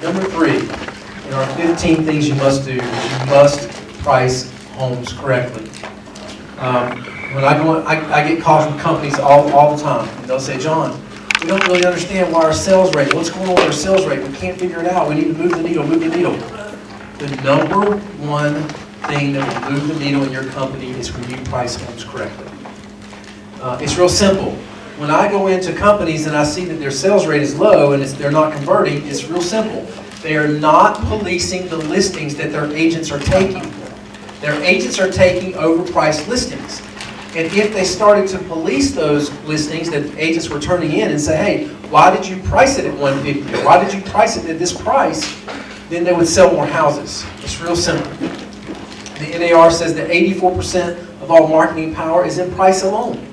Number 3, in our 15 things you must do, is you must price homes correctly. When I get calls from companies all the time, and they'll say, John, we don't really understand why our sales rate, what's going on with our sales rate, we can't figure it out, we need to move the needle. The number one thing that will move the needle in your company is when you price homes correctly. It's real simple. When I go into companies and I see that their sales rate is low and they're not converting, it's real simple. They are not policing the listings that their agents are taking. Their agents are taking overpriced listings. And if they started to police those listings that agents were turning in and say, hey, why did you price it at $150? Or why did you price it at this price? Then they would sell more houses. It's real simple. The NAR says that 84% of all marketing power is in price alone.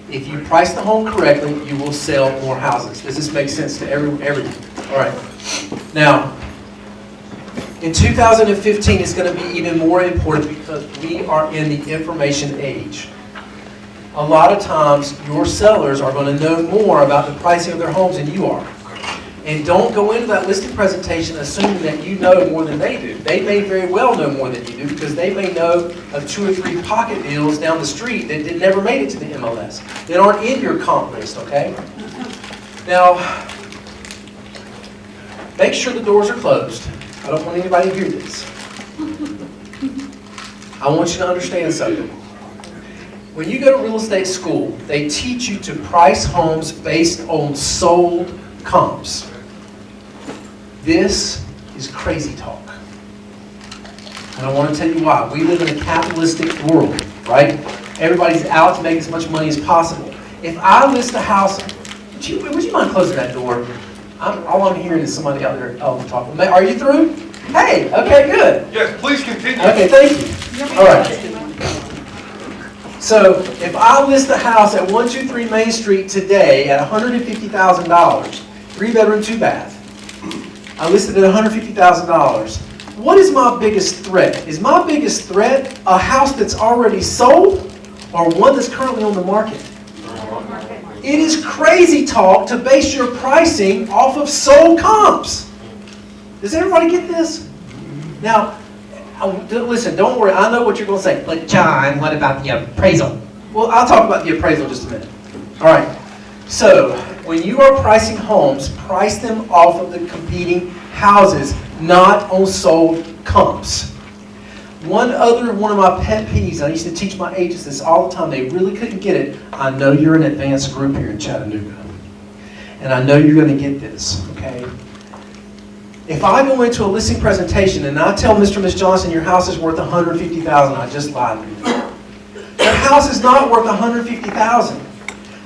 If you price the home correctly, you will sell more houses. Does this make sense to everyone? All right. Now, in 2015, it's going to be even more important because we are in the information age. A lot of times, your sellers are going to know more about the pricing of their homes than you are. And don't go into that listing presentation assuming that you know more than they do. They may very well know more than you do because they may know of 2 or 3 pocket deals down the street that never made it to the MLS, that aren't in your comp list, okay? Now, make sure the doors are closed. I don't want anybody to hear this. I want you to understand something. When you go to real estate school, they teach you to price homes based on sold comps. This is crazy talk. And I want to tell you why. We live in a capitalistic world, right? Everybody's out to make as much money as possible. If I list a house, would you mind closing that door? All I'm hearing is somebody out there talking. Are you through? Hey, okay, good. Yes, please continue. Okay, thank you. All right. So, if I list a house at 123 Main Street today at $150,000, 3-bedroom, 2-bath, I listed at $150,000. What is my biggest threat? Is my biggest threat a house that's already sold or one that's currently on the market? It is crazy talk to base your pricing off of sold comps. Does everybody get this? Now, listen, don't worry. I know what you're going to say. But John, what about the appraisal? Well, I'll talk about the appraisal in just a minute. All right. So, when you are pricing homes, price them off of the competing houses, not on sold comps. One of my pet peeves, I used to teach my agents this all the time, they really couldn't get it. I know you're an advanced group here in Chattanooga. And I know you're going to get this, okay? If I go into a listing presentation and I tell Mr. and Ms. Johnson your house is worth $150,000, I just lied to you. Your house is not worth $150,000.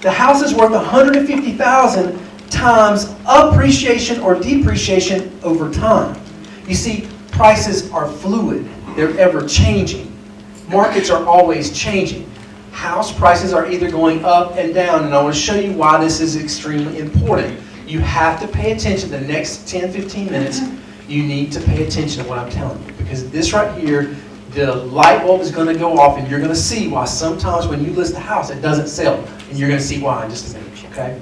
The house is worth $150,000 times appreciation or depreciation over time. You see, prices are fluid. They're ever changing. Markets are always changing. House prices are either going up and down, and I want to show you why this is extremely important. You have to pay attention the next 10, 15 minutes. You need to pay attention to what I'm telling you, because this right here, the light bulb is going to go off, and you're going to see why sometimes when you list a house, it doesn't sell, and you're going to see why in just a minute, okay?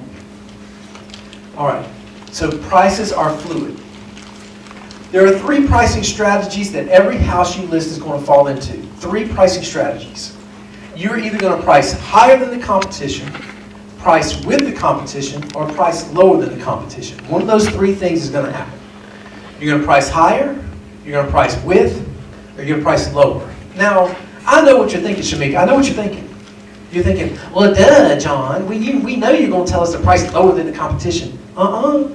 All right, so prices are fluid. There are 3 pricing strategies that every house you list is going to fall into. 3 pricing strategies. You're either going to price higher than the competition, price with the competition, or price lower than the competition. One of those 3 things is going to happen. You're going to price higher, you're going to price with, or you're going to price lower. Now, I know what you're thinking, Shamika. I know what you're thinking. You're thinking, well, duh, John. We know you're going to tell us to price lower than the competition. No.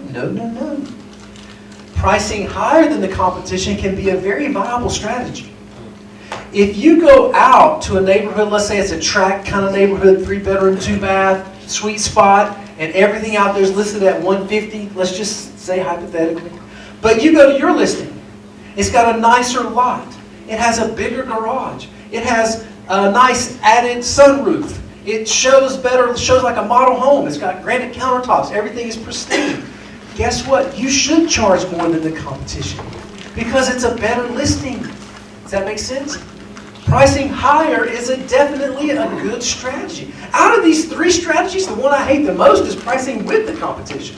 Pricing higher than the competition can be a very viable strategy. If you go out to a neighborhood, let's say it's a tract kind of neighborhood, 3-bedroom, 2-bath, sweet spot, and everything out there is listed at $150, let's just say hypothetically. But you go to your listing. It's got a nicer lot. It has a bigger garage. It has a nice added sunroof. It shows better, shows like a model home. It's got granite countertops. Everything is pristine. Guess what? You should charge more than the competition because it's a better listing. Does that make sense? Pricing higher is definitely a good strategy. Out of these 3 strategies, the one I hate the most is pricing with the competition.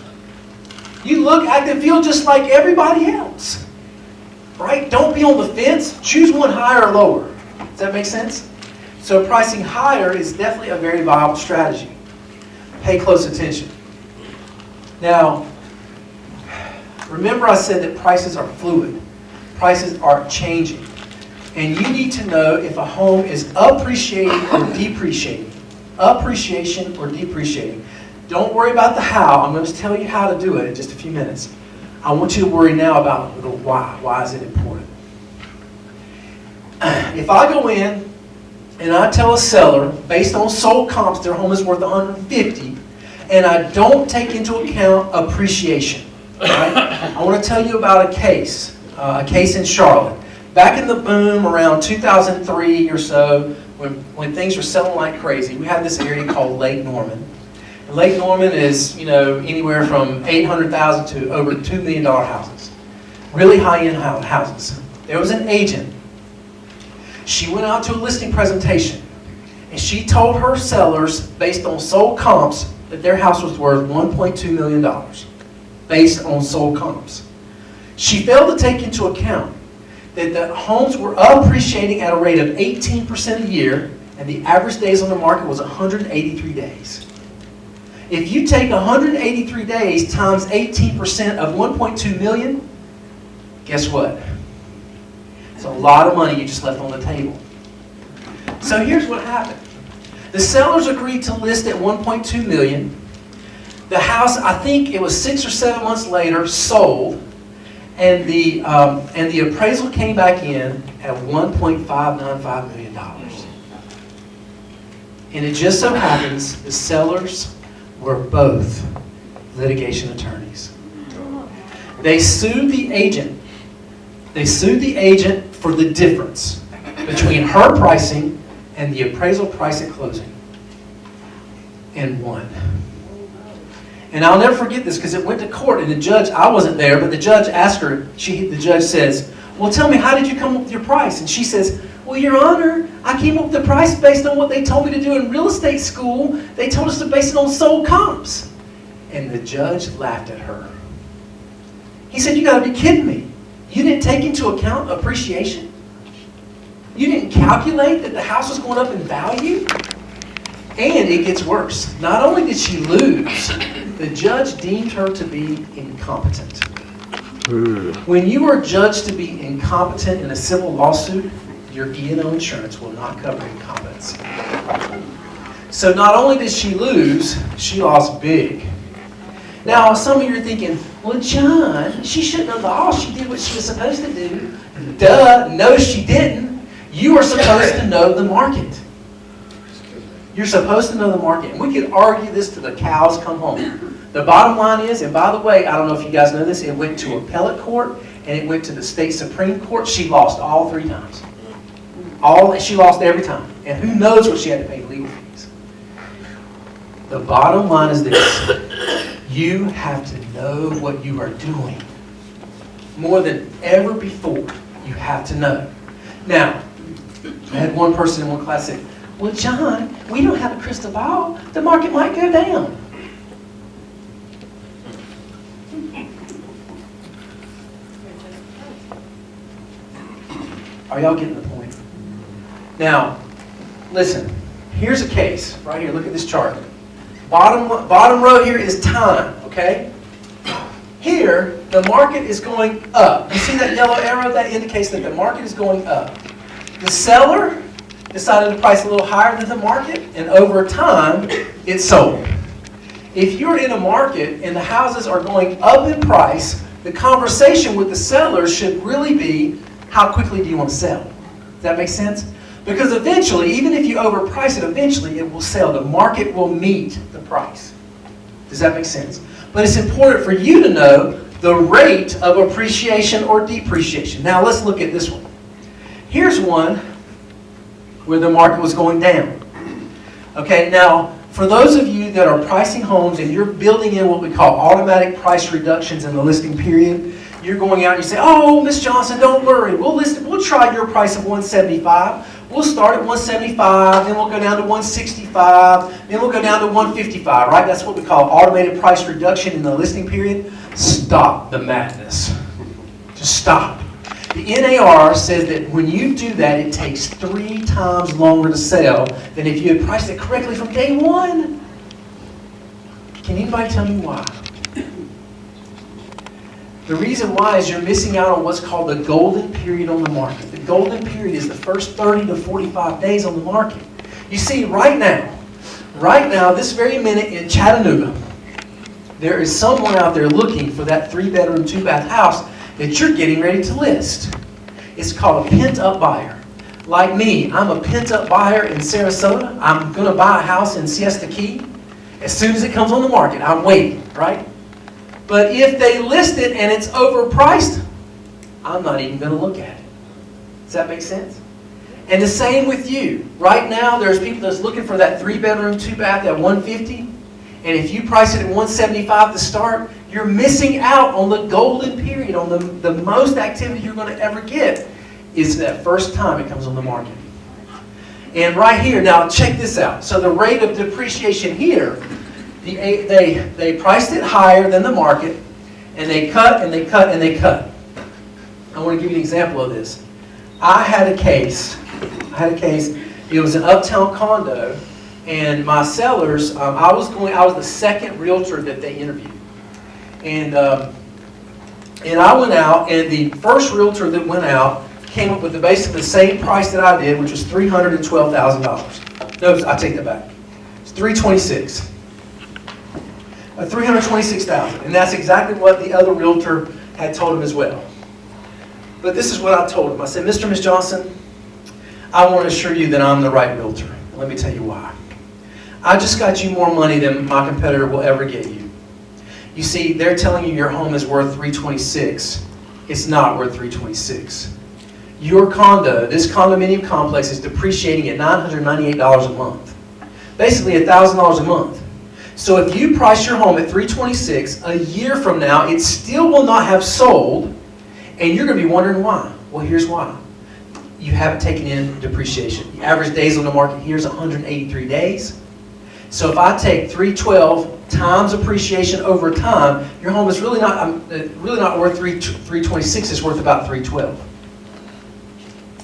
You look, act, and feel just like everybody else. Right? Don't be on the fence. Choose one higher or lower. Does that make sense? So pricing higher is definitely a very viable strategy. Pay close attention. Now, remember I said that prices are fluid. Prices are changing. And you need to know if a home is appreciating or depreciating. Appreciation or depreciating. Don't worry about the how. I'm going to tell you how to do it in just a few minutes. I want you to worry now about the why. Why is it important? If I go in and I tell a seller, based on sold comps, their home is worth $150, and I don't take into account appreciation. Right? I want to tell you about a case in Charlotte. Back in the boom around 2003 or so, when things were selling like crazy, we had this area called Lake Norman. And Lake Norman is, anywhere from $800,000 to over $2 million houses. Really high-end houses. There was an agent. She went out to a listing presentation, and she told her sellers, based on sold comps, that their house was worth $1.2 million, based on sold comps. She failed to take into account that the homes were appreciating at a rate of 18% a year, and the average days on the market was 183 days. If you take 183 days times 18% of 1.2 million, guess what? It's a lot of money you just left on the table. So here's what happened. The sellers agreed to list at 1.2 million. The house, I think it was 6 or 7 months later, sold. And the appraisal came back in at $1.595 million. And it just so happens the sellers were both litigation attorneys. They sued the agent. They sued the agent for the difference between her pricing and the appraisal price at closing, and won. And I'll never forget this because it went to court, and the judge, I wasn't there, but the judge asked her, the judge says, well, tell me, how did you come up with your price? And she says, well, Your Honor, I came up with the price based on what they told me to do in real estate school. They told us to base it on sold comps. And the judge laughed at her. He said, you got to be kidding me. You didn't take into account appreciation? You didn't calculate that the house was going up in value? And it gets worse. Not only did she lose, the judge deemed her to be incompetent. When you are judged to be incompetent in a civil lawsuit, your E&O insurance will not cover incompetence. So not only did she lose, she lost big. Now, some of you are thinking, well, John, she shouldn't have lost. She did what she was supposed to do. Duh, no, she didn't. You are supposed to know the market. You're supposed to know the market. And we could argue this till the cows come home. The bottom line is, and by the way, I don't know if you guys know this, it went to appellate court and it went to the state Supreme Court. She lost all 3 times. She lost every time. And who knows what she had to pay legal fees. The bottom line is this. You have to know what you are doing. More than ever before, you have to know. Now, I had one person in one class say, well, John, we don't have a crystal ball. The market might go down. Are y'all getting the point? Now, listen. Here's a case. Right here. Look at this chart. Bottom row here is time. Okay? Here, the market is going up. You see that yellow arrow? That indicates that the market is going up. The seller decided to price a little higher than the market, and over time, it sold. If you're in a market and the houses are going up in price, the conversation with the seller should really be, how quickly do you want to sell? Does that make sense? Because eventually, even if you overprice it, eventually it will sell. The market will meet the price. Does that make sense? But it's important for you to know the rate of appreciation or depreciation. Now let's look at this one. Here's one where the market was going down. Okay, now for those of you that are pricing homes and you're building in what we call automatic price reductions in the listing period, you're going out and you say, oh, Miss Johnson, don't worry. We'll try your price of $175. We'll start at $175, then we'll go down to $165, then we'll go down to $155, right? That's what we call automated price reduction in the listing period. stop the madness. Just stop. The NAR says that when you do that, it takes 3 times longer to sell than if you had priced it correctly from day one. Can anybody tell me why? The reason why is you're missing out on what's called the golden period on the market. The golden period is the first 30 to 45 days on the market. You see, right now, this very minute in Chattanooga, there is someone out there looking for that 3-bedroom, 2-bath house that you're getting ready to list. It's called a pent-up buyer. Like me, I'm a pent-up buyer in Sarasota. I'm going to buy a house in Siesta Key. As soon as it comes on the market, I'm waiting, right? But if they list it and it's overpriced, I'm not even going to look at it. Does that make sense? And the same with you. Right now, there's people that's looking for that 3-bedroom, 2-bath at $150. And if you price it at $175 to start, you're missing out on the golden period, on the most activity you're going to ever get is that first time it comes on the market. And right here, now check this out. So the rate of depreciation here, they priced it higher than the market, and they cut and they cut and they cut. I want to give you an example of this. I had a case. It was an uptown condo, and my sellers, I was the second realtor that they interviewed, and I went out, and the first realtor that went out came up with basically the same price that I did, which was $312,000. No, I take that back. It's $326,000. $326,000, and that's exactly what the other realtor had told him as well. But this is what I told him. I said, Mr. and Ms. Johnson, I want to assure you that I'm the right realtor. Let me tell you why. I just got you more money than my competitor will ever get you. You see, they're telling you your home is worth $326,000. It's not worth $326,000. Your condo, this condominium complex, is depreciating at $998 a month. Basically $1,000 a month. So if you price your home at $326,000, a year from now, it still will not have sold, and you're going to be wondering why. Well, here's why. You haven't taken in depreciation. The average days on the market here is 183 days. So if I take 312 times appreciation over time, your home is really not worth 326. It's worth about 312.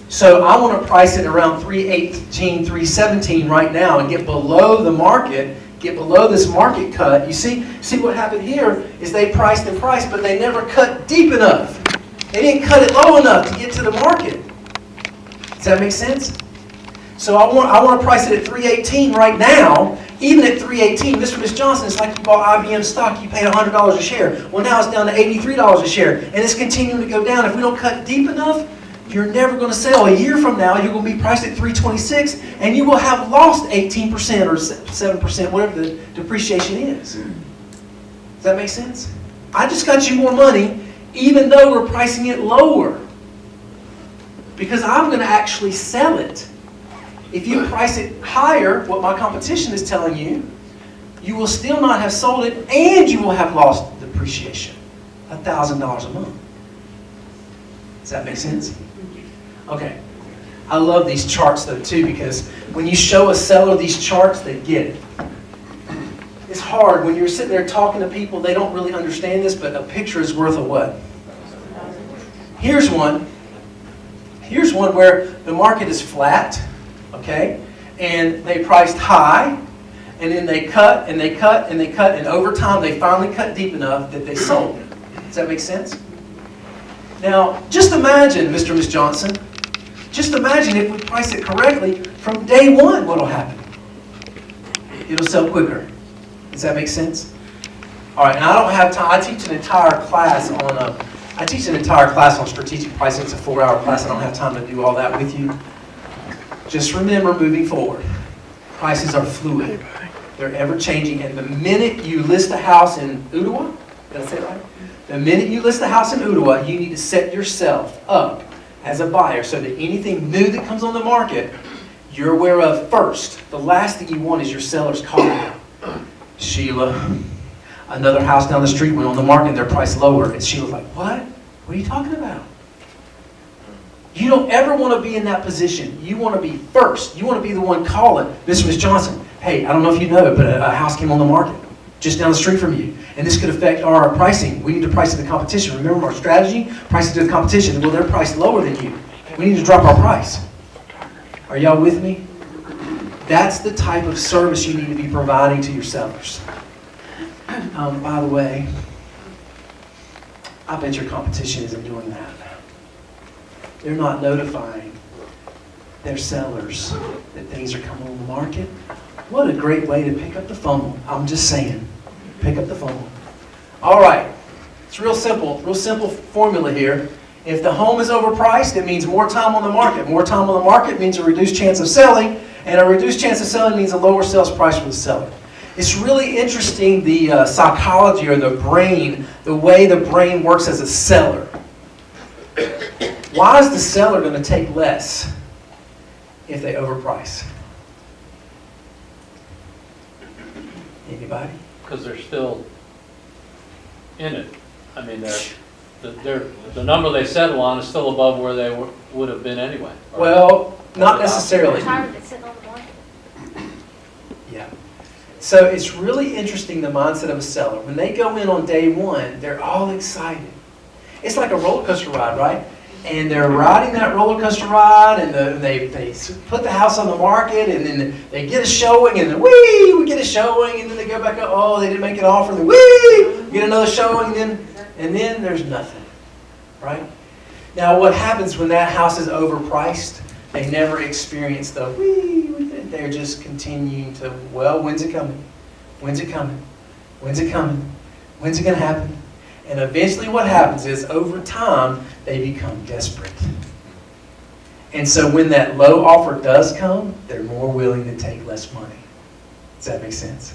So I want to price it around 318, 317 right now and get below the market, get below this market cut. You see what happened here is they priced and priced, but they never cut deep enough. They didn't cut it low enough to get to the market. Does that make sense? So I want to price it at 318 right now. Even at 318, Mr. and Ms. Johnson, it's like you bought IBM stock, you paid $100 a share. Well, now it's down to $83 a share, and it's continuing to go down. If we don't cut deep enough, you're never going to sell. A year from now, you're going to be priced at 326, and you will have lost 18% or 7%, whatever the depreciation is. Does that make sense? I just got you more money, even though we're pricing it lower, because I'm going to actually sell it. If you price it higher, what my competition is telling you, you will still not have sold it, and you will have lost depreciation, $1,000 a month. Does that make sense? Okay. I love these charts though too, because when you show a seller these charts, they get it. It's hard when you're sitting there talking to people, they don't really understand this, but a picture is worth a what? Here's one. Here's one where the market is flat, okay? And they priced high, and then they cut and they cut and they cut, and over time they finally cut deep enough that they sold. Does that make sense? Now, just imagine, Mr. and Ms. Johnson, just imagine if we price it correctly from day one, what will happen? It'll sell quicker. Does that make sense? All right, now I don't have time. I teach an entire class on strategic pricing. It's a 4-hour class. I don't have time to do all that with you. Just remember, moving forward, prices are fluid. They're ever changing, and the minute you list a house in Ottawa, did I say it right? The minute you list a house in Ottawa, you need to set yourself up as a buyer so that anything new that comes on the market, you're aware of first. The last thing you want is your sellers calling you. Sheila, another house down the street went on the market and their price lower. And Sheila's like, what? What are you talking about? You don't ever want to be in that position. You want to be first. You want to be the one calling. Mr. and Ms. Johnson, hey, I don't know if you know, but a house came on the market. just down the street from you. And this could affect our pricing. We need to price to the competition. Remember our strategy? Price it to the competition. Well, they're priced lower than you. We need to drop our price. Are y'all with me? That's the type of service you need to be providing to your sellers. By the way, I bet your competition isn't doing that. They're not notifying their sellers that things are coming on the market. What a great way to pick up the phone. I'm just saying, pick up the phone. All right, it's real simple formula here. If the home is overpriced, it means more time on the market. More time on the market means a reduced chance of selling, and a reduced chance of selling means a lower sales price for the seller. It's really interesting, the psychology or the brain, the way the brain works as a seller. Why is the seller going to take less if they overprice? Anybody? Because they're still in it. I mean, the number they settle on is still above where they would have been anyway. Well, not necessarily. Tired of it sitting on the market. Yeah. So it's really interesting, the mindset of a seller. When they go in on day one, they're all excited. It's like a roller coaster ride, right? And they're riding that roller coaster ride, and they put the house on the market, and then they get a showing, and then we get a showing, and then they go back up, oh, they didn't make an offer, and then we get another showing, and then there's nothing, right? Now what happens when that house is overpriced? They never experience the they're just continuing to, well, when's it coming? When's it coming? When's it coming? When's it going to happen? And eventually what happens is, over time, they become desperate. And so when that low offer does come, they're more willing to take less money. Does that make sense?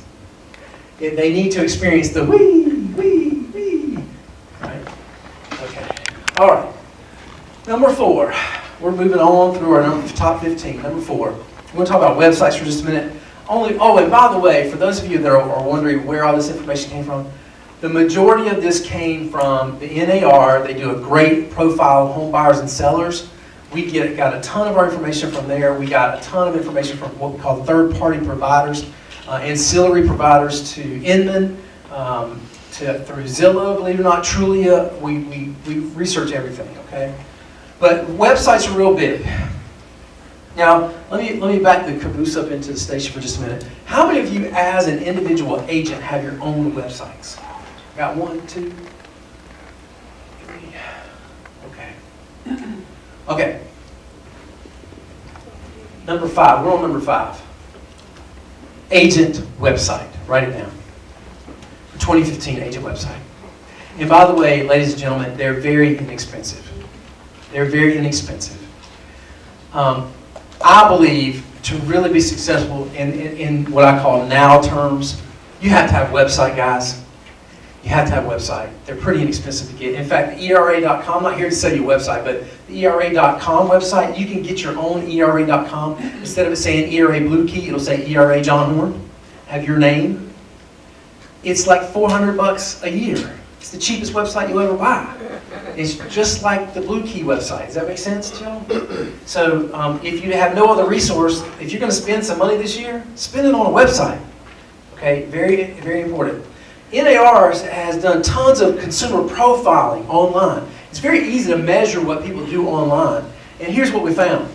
They need to experience the right? Okay. All right. Number 4. We're moving on through our top 15. Number 4. We're going to talk about websites for just a minute. And by the way, for those of you that are wondering where all this information came from, the majority of this came from the NAR. They do a great profile of home buyers and sellers. We got a ton of our information from there. We got a ton of information from what we call third-party providers, ancillary providers to Inman, through Zillow, believe it or not, Trulia. We research everything, okay? But websites are real big. Now, let me back the caboose up into the station for just a minute. How many of you, as an individual agent, have your own websites? Got 1, 2, 3. Okay. Okay. Number 5. We're on number 5. Agent website. Write it down. 2015 agent website. And by the way, ladies and gentlemen, they're very inexpensive. They're very inexpensive. I believe to really be successful in what I call now terms, you have to have a website, guys. You have to have a website. They're pretty inexpensive to get. In fact, the ERA.com, I'm not here to sell you a website, but the ERA.com website, you can get your own ERA.com. Instead of it saying ERA BLUEKEY, it'll say ERA John Horn. Have your name. It's like $400 a year. It's the cheapest website you'll ever buy. It's just like the BLUEKEY website. Does that make sense, Joe? So if you have no other resource, if you're going to spend some money this year, spend it on a website. Okay, very, very important. NAR has done tons of consumer profiling online. It's very easy to measure what people do online. And here's what we found.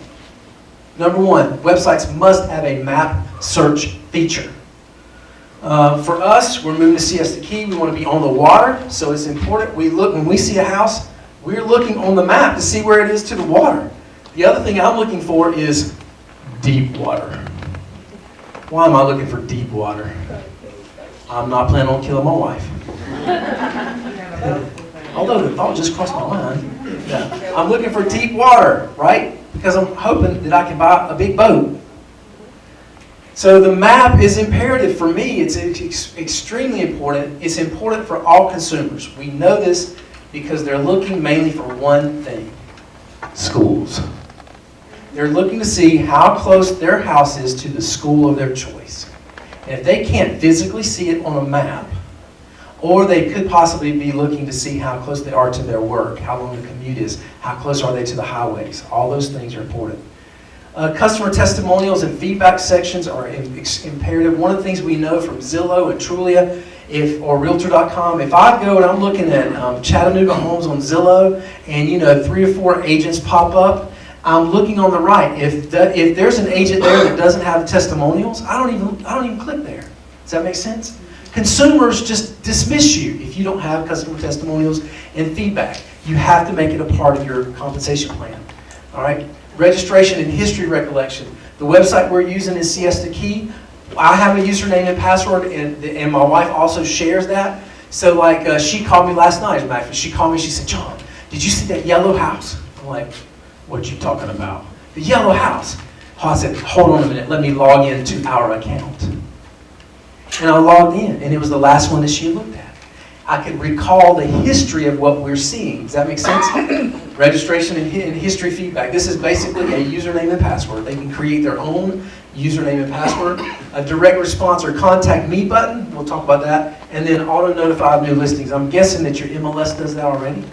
Number 1, websites must have a map search feature. For us, we're moving to Siesta Key. We want to be on the water, so it's important. When we see a house, we're looking on the map to see where it is to the water. The other thing I'm looking for is deep water. Why am I looking for deep water? I'm not planning on killing my wife. Although the thought just crossed my mind. Yeah. I'm looking for deep water, right? Because I'm hoping that I can buy a big boat. So the map is imperative for me. It's extremely important. It's important for all consumers. We know this because they're looking mainly for one thing: schools. They're looking to see how close their house is to the school of their choice. And if they can't physically see it on a map, or they could possibly be looking to see how close they are to their work, how long the commute is, how close are they to the highways. All those things are important. Customer testimonials and feedback sections are imperative. One of the things we know from Zillow and Trulia or Realtor.com, if I go and I'm looking at Chattanooga homes on Zillow, and 3 or 4 agents pop up, I'm looking on the right. If there's an agent there that doesn't have testimonials, I don't even click there. Does that make sense? Consumers just dismiss you if you don't have customer testimonials and feedback. You have to make it a part of your compensation plan. All right? Registration and history recollection. The website we're using is Siesta Key. I have a username and password, and my wife also shares that. So like she called me last night, as a matter of fact. She called me, she said, "John, did you see that yellow house?" I'm like, "What you talking about?" "The yellow house." I said, "Hold on a minute, let me log into our account." And I logged in, and it was the last one that she looked at. I could recall the history of what we're seeing. Does that make sense? Registration and history feedback. This is basically a username and password. They can create their own username and password. A direct response or contact me button. We'll talk about that. And then auto notify of new listings. I'm guessing that your MLS does that already.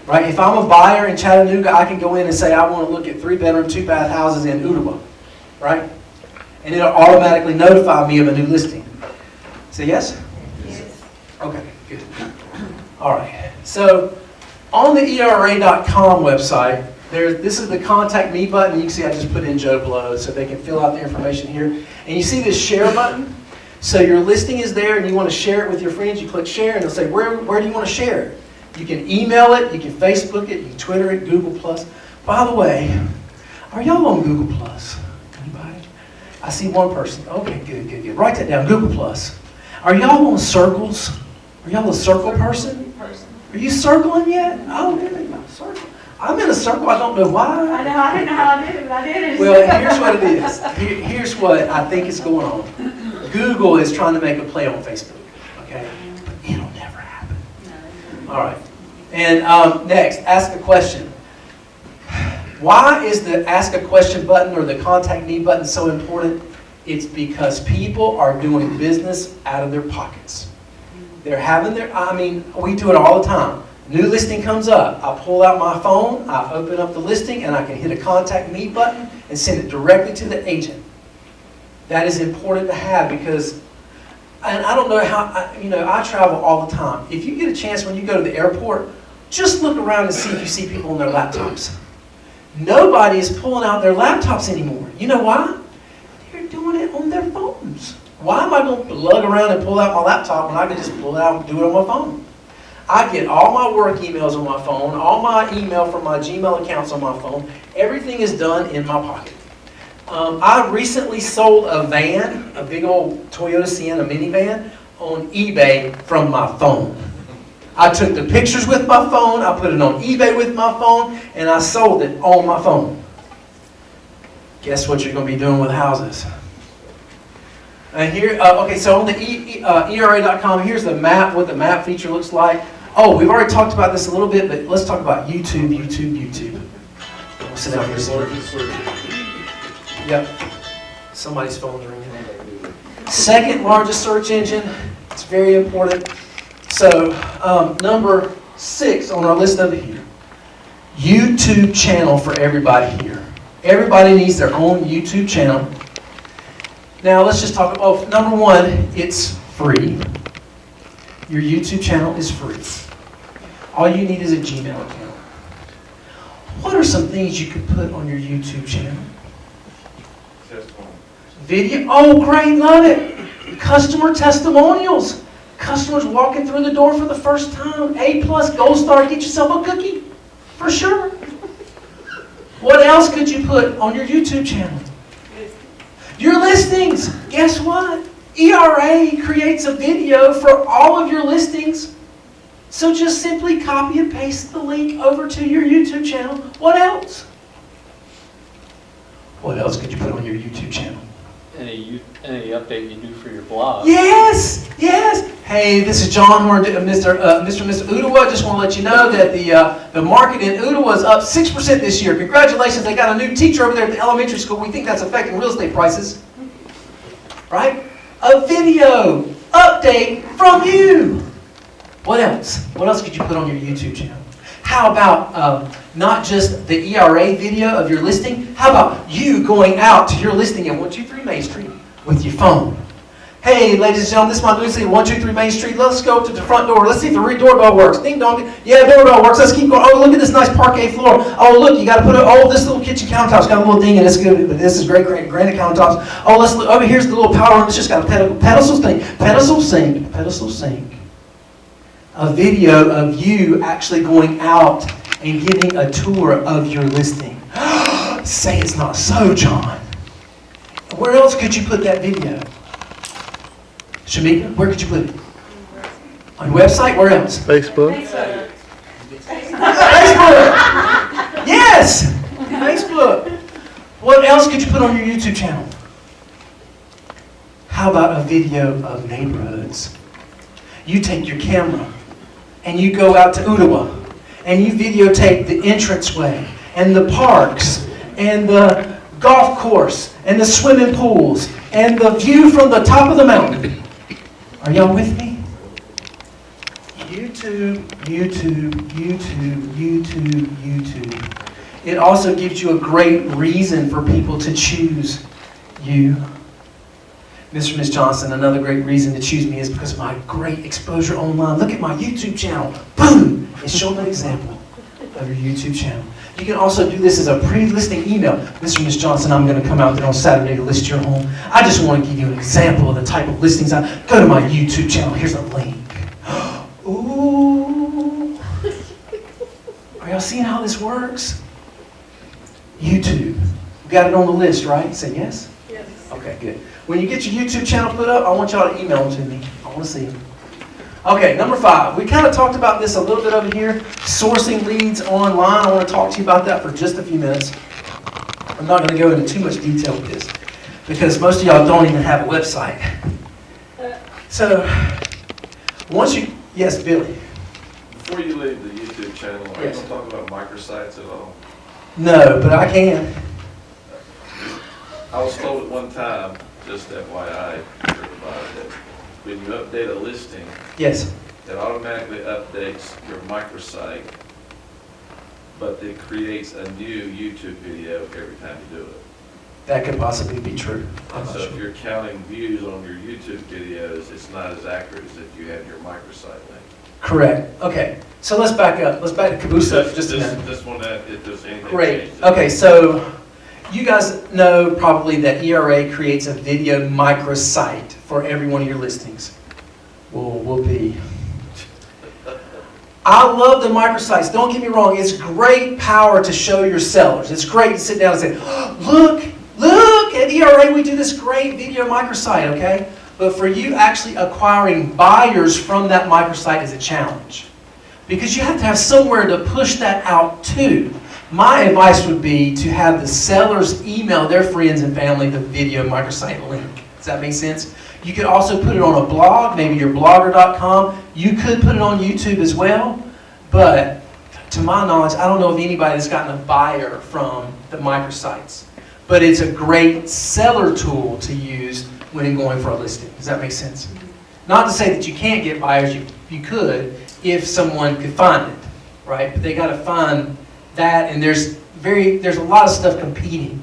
Right? If I'm a buyer in Chattanooga, I can go in and say, I want to look at 3-bedroom, 2-bath houses in Ottawa. Right? And it'll automatically notify me of a new listing. Say yes? Yes. Okay, good. All right. So on the ERA.com website, this is the contact me button. You can see I just put in Joe Blow so they can fill out the information here. And you see this share button? So your listing is there and you want to share it with your friends. You click share and it'll say, where do you want to share it? You can email it, you can Facebook it, you can Twitter it, Google+. By the way, are y'all on Google+? Anybody? I see one person. Okay, good. Write that down, Google+. Are y'all on Circles? Are y'all a Circle person? Are you circling yet? Oh, really? Circle. I'm in a circle. I don't know why. I know. I didn't know how I did it, but I did it. Well, here's what it is. Here's what I think is going on. Google is trying to make a play on Facebook. Okay? But it'll never happen. All right. And next, ask a question. Why is the ask a question button or the contact me button so important? It's because people are doing business out of their pockets. They're having we do it all the time. New listing comes up. I pull out my phone, I open up the listing, and I can hit a contact me button and send it directly to the agent. That is important to have because, and I don't know how, I travel all the time. If you get a chance when you go to the airport, just look around and see if you see people on their laptops. Nobody is pulling out their laptops anymore. You know why? They're doing it on their phones. Why am I going to lug around and pull out my laptop when I can just pull it out and do it on my phone? I get all my work emails on my phone, all my email from my Gmail accounts on my phone. Everything is done in my pocket. I recently sold a van, a big old Toyota Sienna minivan, on eBay from my phone. I took the pictures with my phone, I put it on eBay with my phone, and I sold it on my phone. Guess what you're going to be doing with houses? Okay, so on the ERA.com, here's the map, what the map feature looks like. Oh, we've already talked about this a little bit, but let's talk about YouTube. We'll sit down here. Yep. Somebody's phone's ringing. Second largest search engine. It's very important. So, number 6 on our list over here. YouTube channel for everybody here. Everybody needs their own YouTube channel. Now let's just talk about, number 1, it's free. Your YouTube channel is free. All you need is a Gmail account. What are some things you could put on your YouTube channel? Video, oh great, love it. Customer testimonials. Customers walking through the door for the first time. A+, gold star, get yourself a cookie. For sure. What else could you put on your YouTube channel? Your listings. Guess what? ERA creates a video for all of your listings. So just simply copy and paste the link over to your YouTube channel. What else? What else could you put on your YouTube channel? Any update you do for your blog. Yes. Hey, this is John Horn, Mr. Ottawa. Just want to let you know that the market in Ottawa is up 6% this year. Congratulations, they got a new teacher over there at the elementary school. We think that's affecting real estate prices. Right? A video update from you. What else? What else could you put on your YouTube channel? How about not just the ERA video of your listing? How about you going out to your listing at 123 Main Street with your phone? Hey, ladies and gentlemen, this is my new city, 123 Main Street. Let's go up to the front door. Let's see if the doorbell works. Ding dong. Yeah, doorbell works. Let's keep going. Oh, look at this nice parquet floor. Oh, look, you got to put this little kitchen countertop's got a little ding in it. It's good, but this is great granite countertops. Oh, let's look. Over here's the little power room. It's just got a pedestal sink. A video of you actually going out and giving a tour of your listing. Say it's not so, John. Where else could you put that video? Shamika, where could you put it? On your website? Where else? Facebook. Facebook. Facebook! Yes! Facebook. What else could you put on your YouTube channel? How about a video of neighborhoods? You take your camera and you go out to Ottawa and you videotape the entranceway and the parks and the golf course and the swimming pools and the view from the top of the mountain. Are y'all with me? YouTube. It also gives you a great reason for people to choose you. Mr. and Ms. Johnson, another great reason to choose me is because of my great exposure online. Look at my YouTube channel. Boom! It's showing an example of your YouTube channel. You can also do this as a pre-listing email. Mr. and Ms. Johnson, I'm going to come out there on Saturday to list your home. I just want to give you an example of the type of listings go to my YouTube channel. Here's a link. Ooh. Are y'all seeing how this works? YouTube. We got it on the list, right? Say yes? Yes. Okay, good. When you get your YouTube channel put up, I want y'all to email them to me. I want to see them. Okay, number 5. We kind of talked about this a little bit over here. Sourcing leads online. I want to talk to you about that for just a few minutes. I'm not going to go into too much detail with this because most of y'all don't even have a website. So, once you... Yes, Billy. Before you leave the YouTube channel, are Yes. you going to talk about microsites at all? No, but I can. I was told at one time, just FYI, that when you update a listing, Yes. it automatically updates your microsite, but it creates a new YouTube video every time you do it. That could possibly be true. I'm And not so if sure. you're counting views on your YouTube videos, it's not as accurate as if you have your microsite link. Correct. Okay, so let's back up. Let's back to caboose up for just a minute. Just want to, if there's anything Great. changed. Okay, so you guys know probably that ERA creates a video microsite for every one of your listings. Will be. I love the microsites. Don't get me wrong. It's great power to show your sellers. It's great to sit down and say, oh, look, at ERA we do this great video microsite, okay? But for you actually acquiring buyers from that microsite is a challenge. Because you have to have somewhere to push that out to. My advice would be to have the sellers email their friends and family the video microsite link. Does that make sense? You could also put it on a blog, maybe your blogger.com. You could put it on YouTube as well. But to my knowledge, I don't know of anybody that's gotten a buyer from the microsites. But it's a great seller tool to use when going for a listing. Does that make sense? Not to say that you can't get buyers, you could if someone could find it, right? But they got to find that, and there's a lot of stuff competing,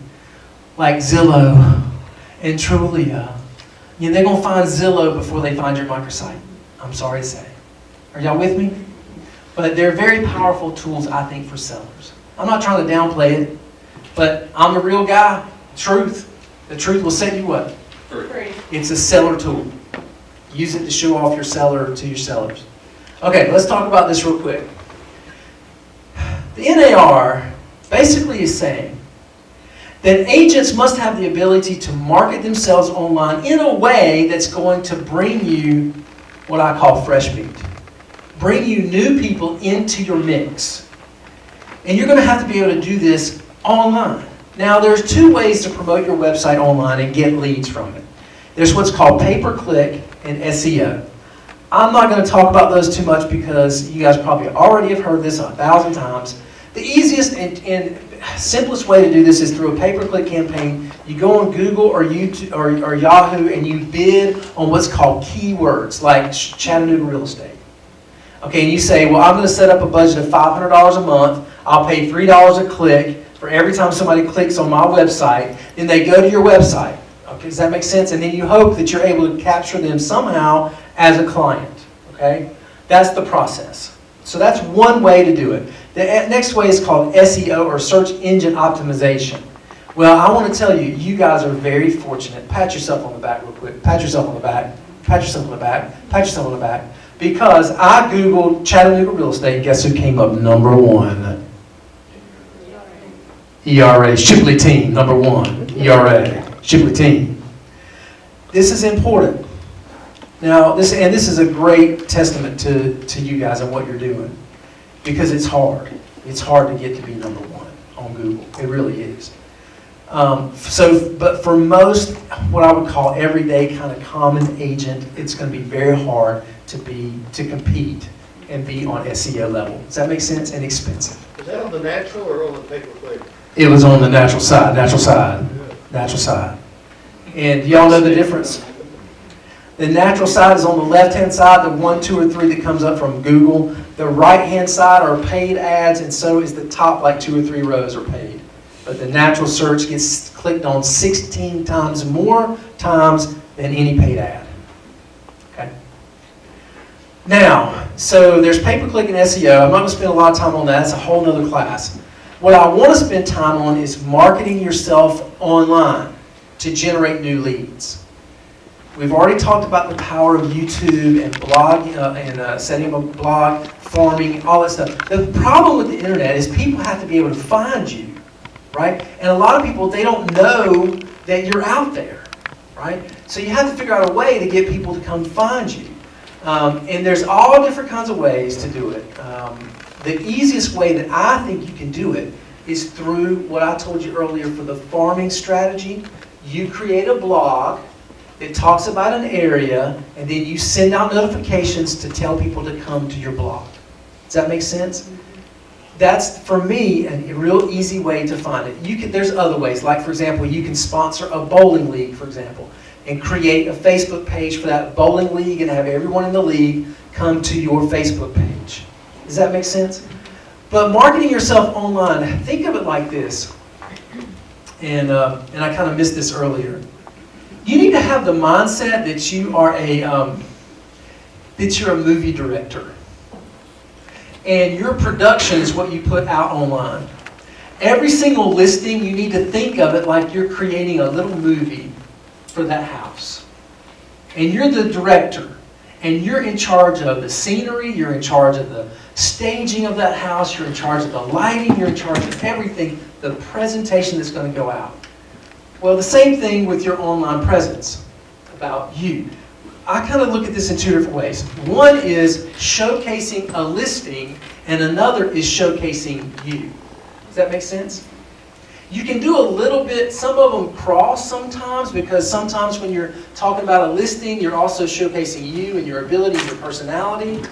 like Zillow and Trulia. You know, they're going to find Zillow before they find your microsite. I'm sorry to say. Are y'all with me? But they're very powerful tools, I think, for sellers. I'm not trying to downplay it, but I'm a real guy. Truth. The truth will set you up. Free. It's a seller tool. Use it to show off your seller to your sellers. Okay, let's talk about this real quick. The NAR basically is saying that agents must have the ability to market themselves online in a way that's going to bring you what I call fresh meat. Bring you new people into your mix. And you're going to have to be able to do this online. Now, there's 2 ways to promote your website online and get leads from it. There's what's called pay-per-click and SEO. I'm not going to talk about those too much because you guys probably already have heard this 1,000 times. The easiest and simplest way to do this is through a pay-per-click campaign. You go on Google or YouTube or Yahoo and you bid on what's called keywords like Chattanooga real estate. Okay, and you say, well, I'm going to set up a budget of $500 a month. I'll pay $3 a click for every time somebody clicks on my website. Then they go to your website. Okay, does that make sense? And then you hope that you're able to capture them somehow as a client. Okay? That's the process. So that's one way to do it. The next way is called SEO, or search engine optimization. Well, I want to tell you, you guys are very fortunate. Pat yourself on the back real quick. Pat yourself on the back. Pat yourself on the back. Pat yourself on the back. Because I Googled Chattanooga real estate, guess who came up number one? ERA, Shipley team, number one. ERA, Shipley team. This is important. Now, this is a great testament to you guys and what you're doing. Because it's hard. It's hard to get to be number one on Google. It really is. But for most, what I would call everyday kind of common agent, it's going to be very hard to compete and be on SEO level. Does that make sense? And expensive. Is that on the natural or on the pay-per-click? It was on the natural side. And y'all know the difference? The natural side is on the left-hand side, the 1, 2, or 3 that comes up from Google. The right-hand side are paid ads, and so is the top, like 2 or 3 rows are paid. But the natural search gets clicked on 16 times more times than any paid ad. Okay? Now, so there's pay-per-click and SEO. I'm not going to spend a lot of time on that. That's a whole other class. What I want to spend time on is marketing yourself online to generate new leads. We've already talked about the power of YouTube and blog setting up a blog, farming, all that stuff. The problem with the internet is people have to be able to find you. Right? And a lot of people, they don't know that you're out there, right? So you have to figure out a way to get people to come find you. And there's all different kinds of ways to do it. The easiest way that I think you can do it is through what I told you earlier for the farming strategy. You create a blog that talks about an area, and then you send out notifications to tell people to come to your blog. Does that make sense? That's, for me, a real easy way to find it. There's other ways. Like, for example, you can sponsor a bowling league, for example, and create a Facebook page for that bowling league and have everyone in the league come to your Facebook page. Does that make sense? But marketing yourself online, think of it like this. And I kind of missed this earlier. You need to have the mindset that you are you're a movie director. And your production is what you put out online. Every single listing, you need to think of it like you're creating a little movie for that house. And you're the director. And you're in charge of the scenery, you're in charge of the staging of that house, you're in charge of the lighting, you're in charge of everything, the presentation that's going to go out. Well, the same thing with your online presence about you. I kind of look at this in 2 different ways. One is showcasing a listing, and another is showcasing you. Does that make sense? You can do a little bit, some of them cross sometimes, because sometimes when you're talking about a listing, you're also showcasing you and your ability, your personality.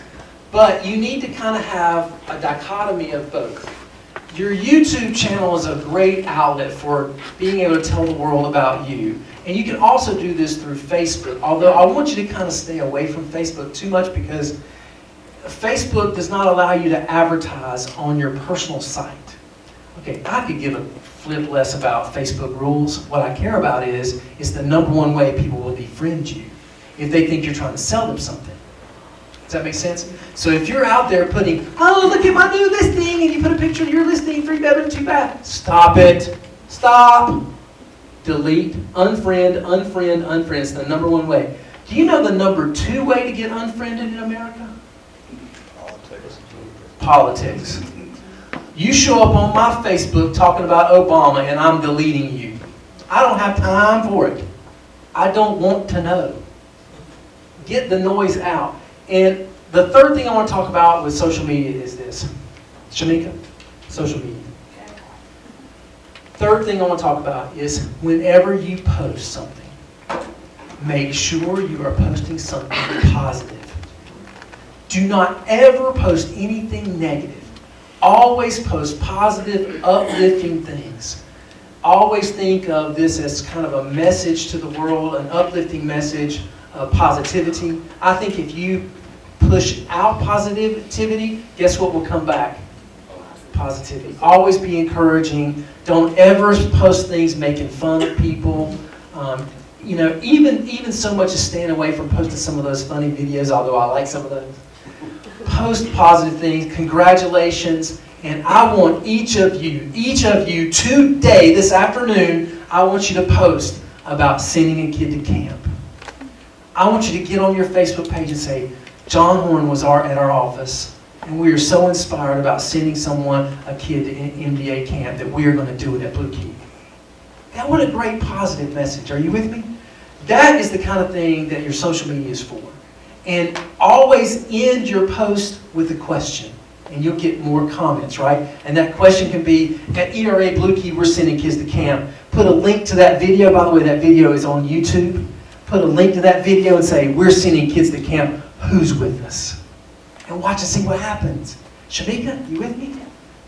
But you need to kind of have a dichotomy of both. Your YouTube channel is a great outlet for being able to tell the world about you. And you can also do this through Facebook, although I want you to kind of stay away from Facebook too much because Facebook does not allow you to advertise on your personal site. Okay, I could give a flip less about Facebook rules. What I care about is the number one way people will befriend you if they think you're trying to sell them something. Does that make sense? So if you're out there putting, oh, look at my new listing, and you put a picture of your listing, 3-bedroom, 2-bath, stop it. Stop. Delete, unfriend, unfriend, unfriend. It's the number one way. Do you know the number 2 way to get unfriended in America? Politics. You show up on my Facebook talking about Obama and I'm deleting you. I don't have time for it. I don't want to know. Get the noise out. And the third thing I want to talk about with social media is this. Shamika, social media. Third thing I want to talk about is whenever you post something, make sure you are posting something positive. Do not ever post anything negative. Always post positive, uplifting things. Always think of this as kind of a message to the world, an uplifting message of positivity. I think if you push out positivity, guess what will come back? Positivity. Always be encouraging. Don't ever post things making fun of people. you know, even so much as staying away from posting some of those funny videos, although I like some of those. Post positive things, congratulations, and I want each of you today, this afternoon, I want you to post about sending a kid to camp. I want you to get on your Facebook page and say, John Horn was at our office, and we are so inspired about sending a kid to MDA camp that we are going to do it at BLUEKEY. Now, what a great positive message. Are you with me? That is the kind of thing that your social media is for. And always end your post with a question, and you'll get more comments, right? And that question can be, at ERA BLUEKEY, we're sending kids to camp. Put a link to that video. By the way, that video is on YouTube. Put a link to that video and say, we're sending kids to camp. Who's with us? And watch and see what happens. Shamika, you with me?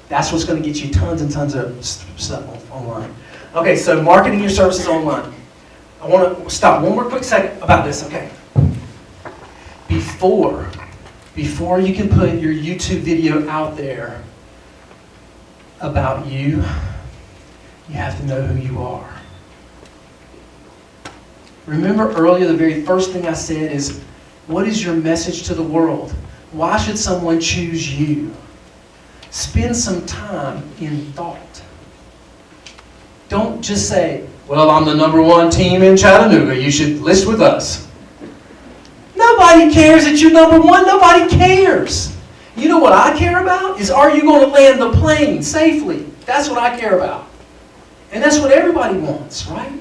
That's what's going to get you tons and tons of stuff online. Okay, so marketing your services online. I want to stop one more quick second about this, okay? Before you can put your YouTube video out there about you have to know who you are. Remember earlier, the very first thing I said is, what is your message to the world? Why should someone choose you? Spend some time in thought. Don't just say, well, I'm the #1 team in Chattanooga. You should list with us. Nobody cares that you're #1. Nobody cares. You know what I care about? Is, are you going to land the plane safely? That's what I care about. And that's what everybody wants, right?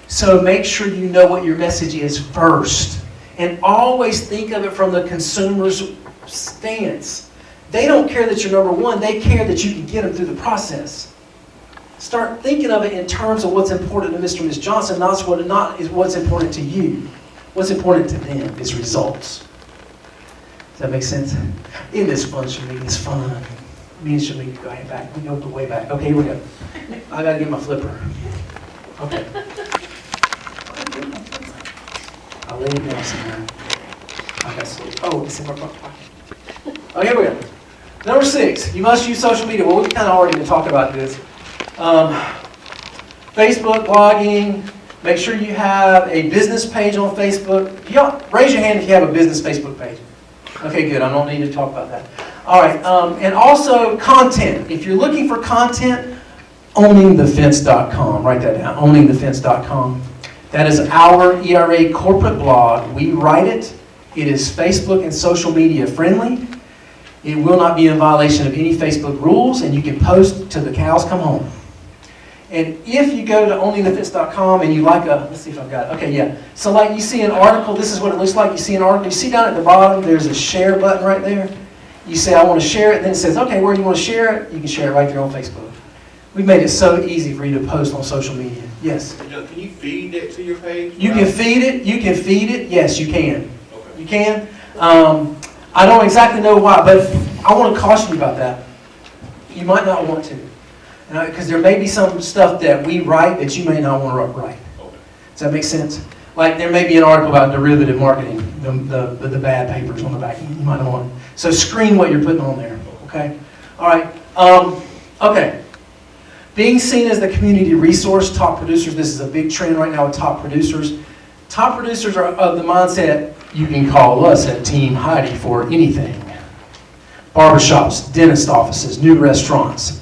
So make sure you know what your message is first. And always think of it from the consumer's stance. They don't care that you're #1. They care that you can get them through the process. Start thinking of it in terms of what's important to Mr. and Ms. Johnson, not what's important to you. What's important to them is results. Does that make sense? Isn't this fun, Shamika? It's fun. Me and Shamika go back. We go way back. Okay, here we go. I got to get my flipper. Okay. I'll lay it down somewhere. I got sleep. Oh, it's in my pocket. Oh, here we go. Number 6, you must use social media. Well, we kind of already been talking about this. Facebook, blogging. Make sure you have a business page on Facebook. Y'all, raise your hand if you have a business Facebook page. Okay, good. I don't need to talk about that. All right. And also content. If you're looking for content, owningthefence.com. Write that down. Owningthefence.com. That is our ERA corporate blog. We write it. It is Facebook and social media friendly. It will not be in violation of any Facebook rules, and you can post till the cows come home. And if you go to onlythefence.com and you like let's see if I've got it. Okay, yeah. So like you see an article, this is what it looks like. You see an article, you see down at the bottom, there's a share button right there. You say, I want to share it, and then it says, okay, where do you want to share it? You can share it right there on Facebook. We've made it so easy for you to post on social media. Yes? Can you feed it to your page? You can feed it. You can feed it. Yes, you can. Okay. You can. I don't exactly know why, but I want to caution you about that. You might not want to. Because there may be some stuff that we write that you may not want to write. Okay. Does that make sense? Like there may be an article about derivative marketing, the bad papers on the back. You might not want. So screen what you're putting on there. Okay. All right. Okay. Being seen as the community resource, top producers. This is a big trend right now with top producers. Top producers are of the mindset, you can call us at Team Heidi for anything. Barbershops, dentist offices, new restaurants.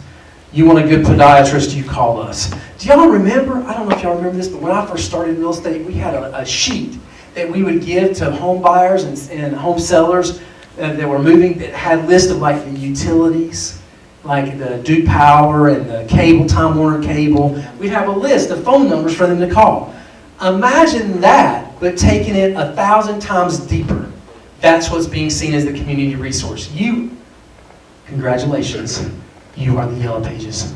You want a good podiatrist, you call us. Do y'all remember, I don't know if y'all remember this, but when I first started in real estate, we had a sheet that we would give to home buyers and home sellers that were moving that had a list of like the utilities, like the Duke Power and the cable, Time Warner Cable. We'd have a list of phone numbers for them to call. Imagine that, but taking it 1,000 times deeper. That's what's being seen as the community resource. You, congratulations, you are the Yellow Pages.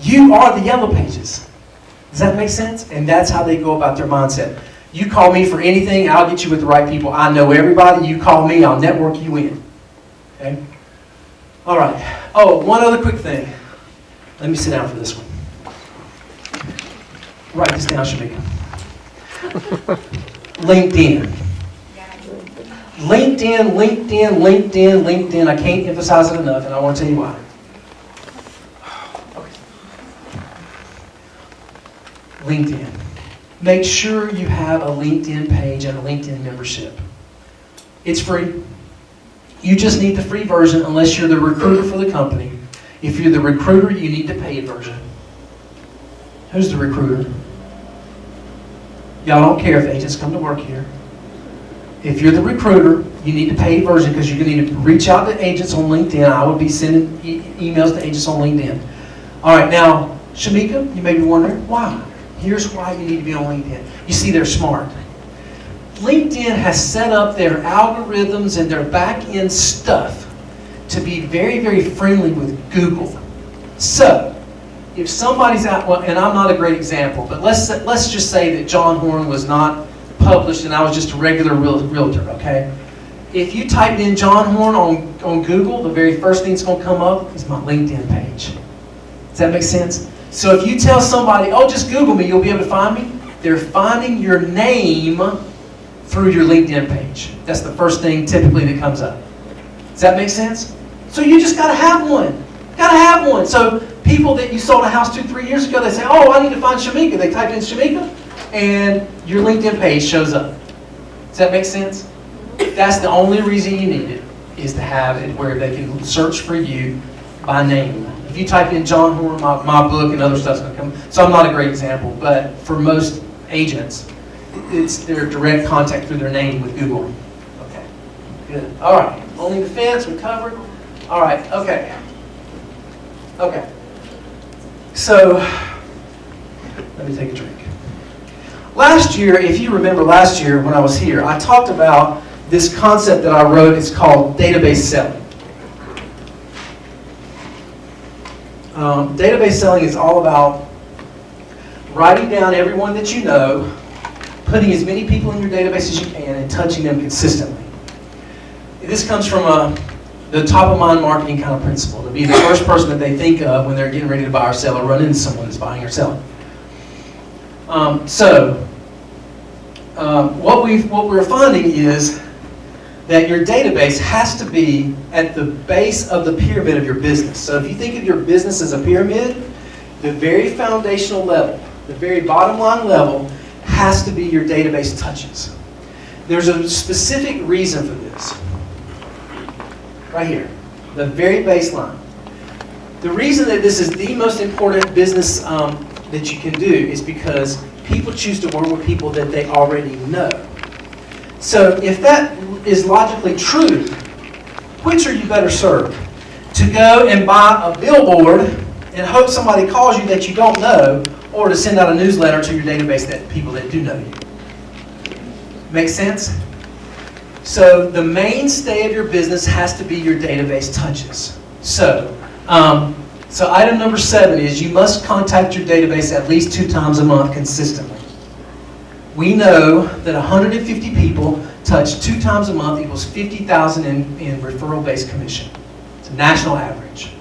You are the Yellow Pages. Does that make sense? And that's how they go about their mindset. You call me for anything, I'll get you with the right people. I know everybody. You call me, I'll network you in. Okay? All right. Oh, one other quick thing. Let me sit down for this one. Write this down, Shamika. LinkedIn. LinkedIn. I can't emphasize it enough, and I want to tell you why. LinkedIn. Make sure you have a LinkedIn page and a LinkedIn membership. It's free. You just need the free version unless you're the recruiter for the company. If you're the recruiter, you need the paid version. Who's the recruiter? Y'all don't care if agents come to work here. If you're the recruiter, you need the paid version because you're going to need to reach out to agents on LinkedIn. I would be sending emails to agents on LinkedIn. All right, now, Shamika, you may be wondering, why? Here's why you need to be on LinkedIn. You see, they're smart. LinkedIn has set up their algorithms and their back-end stuff to be very, very friendly with Google. So, if somebody's out, well, and I'm not a great example, but let's just say that John Horn was not published and I was just a regular realtor, okay? If you typed in John Horn on Google, the very first thing that's going to come up is my LinkedIn page. Does that make sense? So if you tell somebody, oh, just Google me, you'll be able to find me, they're finding your name through your LinkedIn page. That's the first thing typically that comes up. Does that make sense? So you just got to have one. Got to have one. So people that you sold a house to 3 years ago, they say, oh, I need to find Shamika. They type in Shamika, and your LinkedIn page shows up. Does that make sense? That's the only reason you need it, is to have it where they can search for you by name. If you type in John Horn, my book, and other stuff's going to come. So I'm not a great example, but for most agents, it's their direct contact through their name with Google. Okay, good. All right, only defense, we covered. All right, okay. Okay. So, let me take a drink. Last year, if you remember last year when I was here, I talked about this concept that I wrote. It's called database selling. Database selling is all about writing down everyone that you know, putting as many people in your database as you can, and touching them consistently. This comes from the top-of-mind marketing kind of principle, to be the first person that they think of when they're getting ready to buy or sell, or run into someone that's buying or selling. What we're finding is that your database has to be at the base of the pyramid of your business. So if you think of your business as a pyramid, the very foundational level, the very bottom line level, has to be your database touches. There's a specific reason for this. Right here, the very baseline. The reason that this is the most important business that you can do is because people choose to work with people that they already know. So if that is logically true, which are you better served? To go and buy a billboard and hope somebody calls you that you don't know, or to send out a newsletter to your database that people that do know you? Make sense? So the mainstay of your business has to be your database touches. So item number 7 is you must contact your database at least 2 times a month consistently. We know that 150 people touched 2 times a month equals $50,000 in referral-based commission. It's a national average.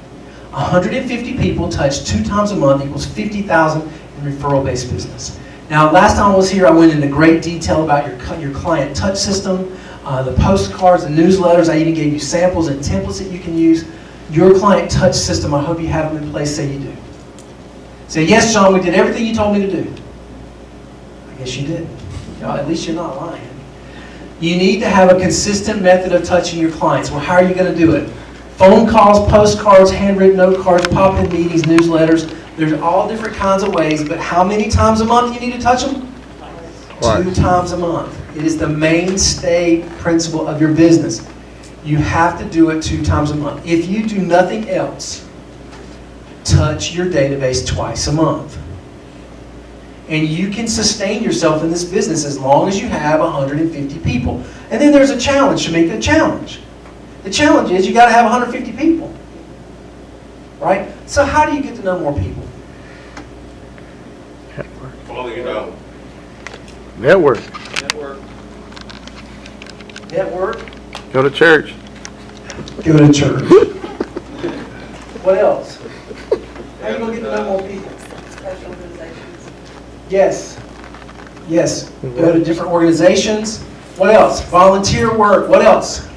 150 people touched 2 times a month equals $50,000 in referral-based business. Now, last time I was here, I went into great detail about your client touch system, the postcards, the newsletters. I even gave you samples and templates that you can use. Your client touch system, I hope you have them in place. Say you do. Say, yes, John, we did everything you told me to do. I guess you did. At least you're not lying. You need to have a consistent method of touching your clients. Well, how are you going to do it? Phone calls, postcards, handwritten note cards, pop-in meetings, newsletters. There's all different kinds of ways, but how many times a month you need to touch them? What? 2 times a month. It is the mainstay principle of your business. You have to do it 2 times a month. If you do nothing else, touch your database twice a month. And you can sustain yourself in this business as long as you have 150 people. And then there's a challenge, Shamika, a challenge. The challenge is you got to have 150 people. Right? So how do you get to know more people? Follow you know. Network. Network. Go to church. Go to church. What else? How are you going to get to know more people? Special organizations. Yes. Yes. Go to different organizations. What else? Volunteer work. What else?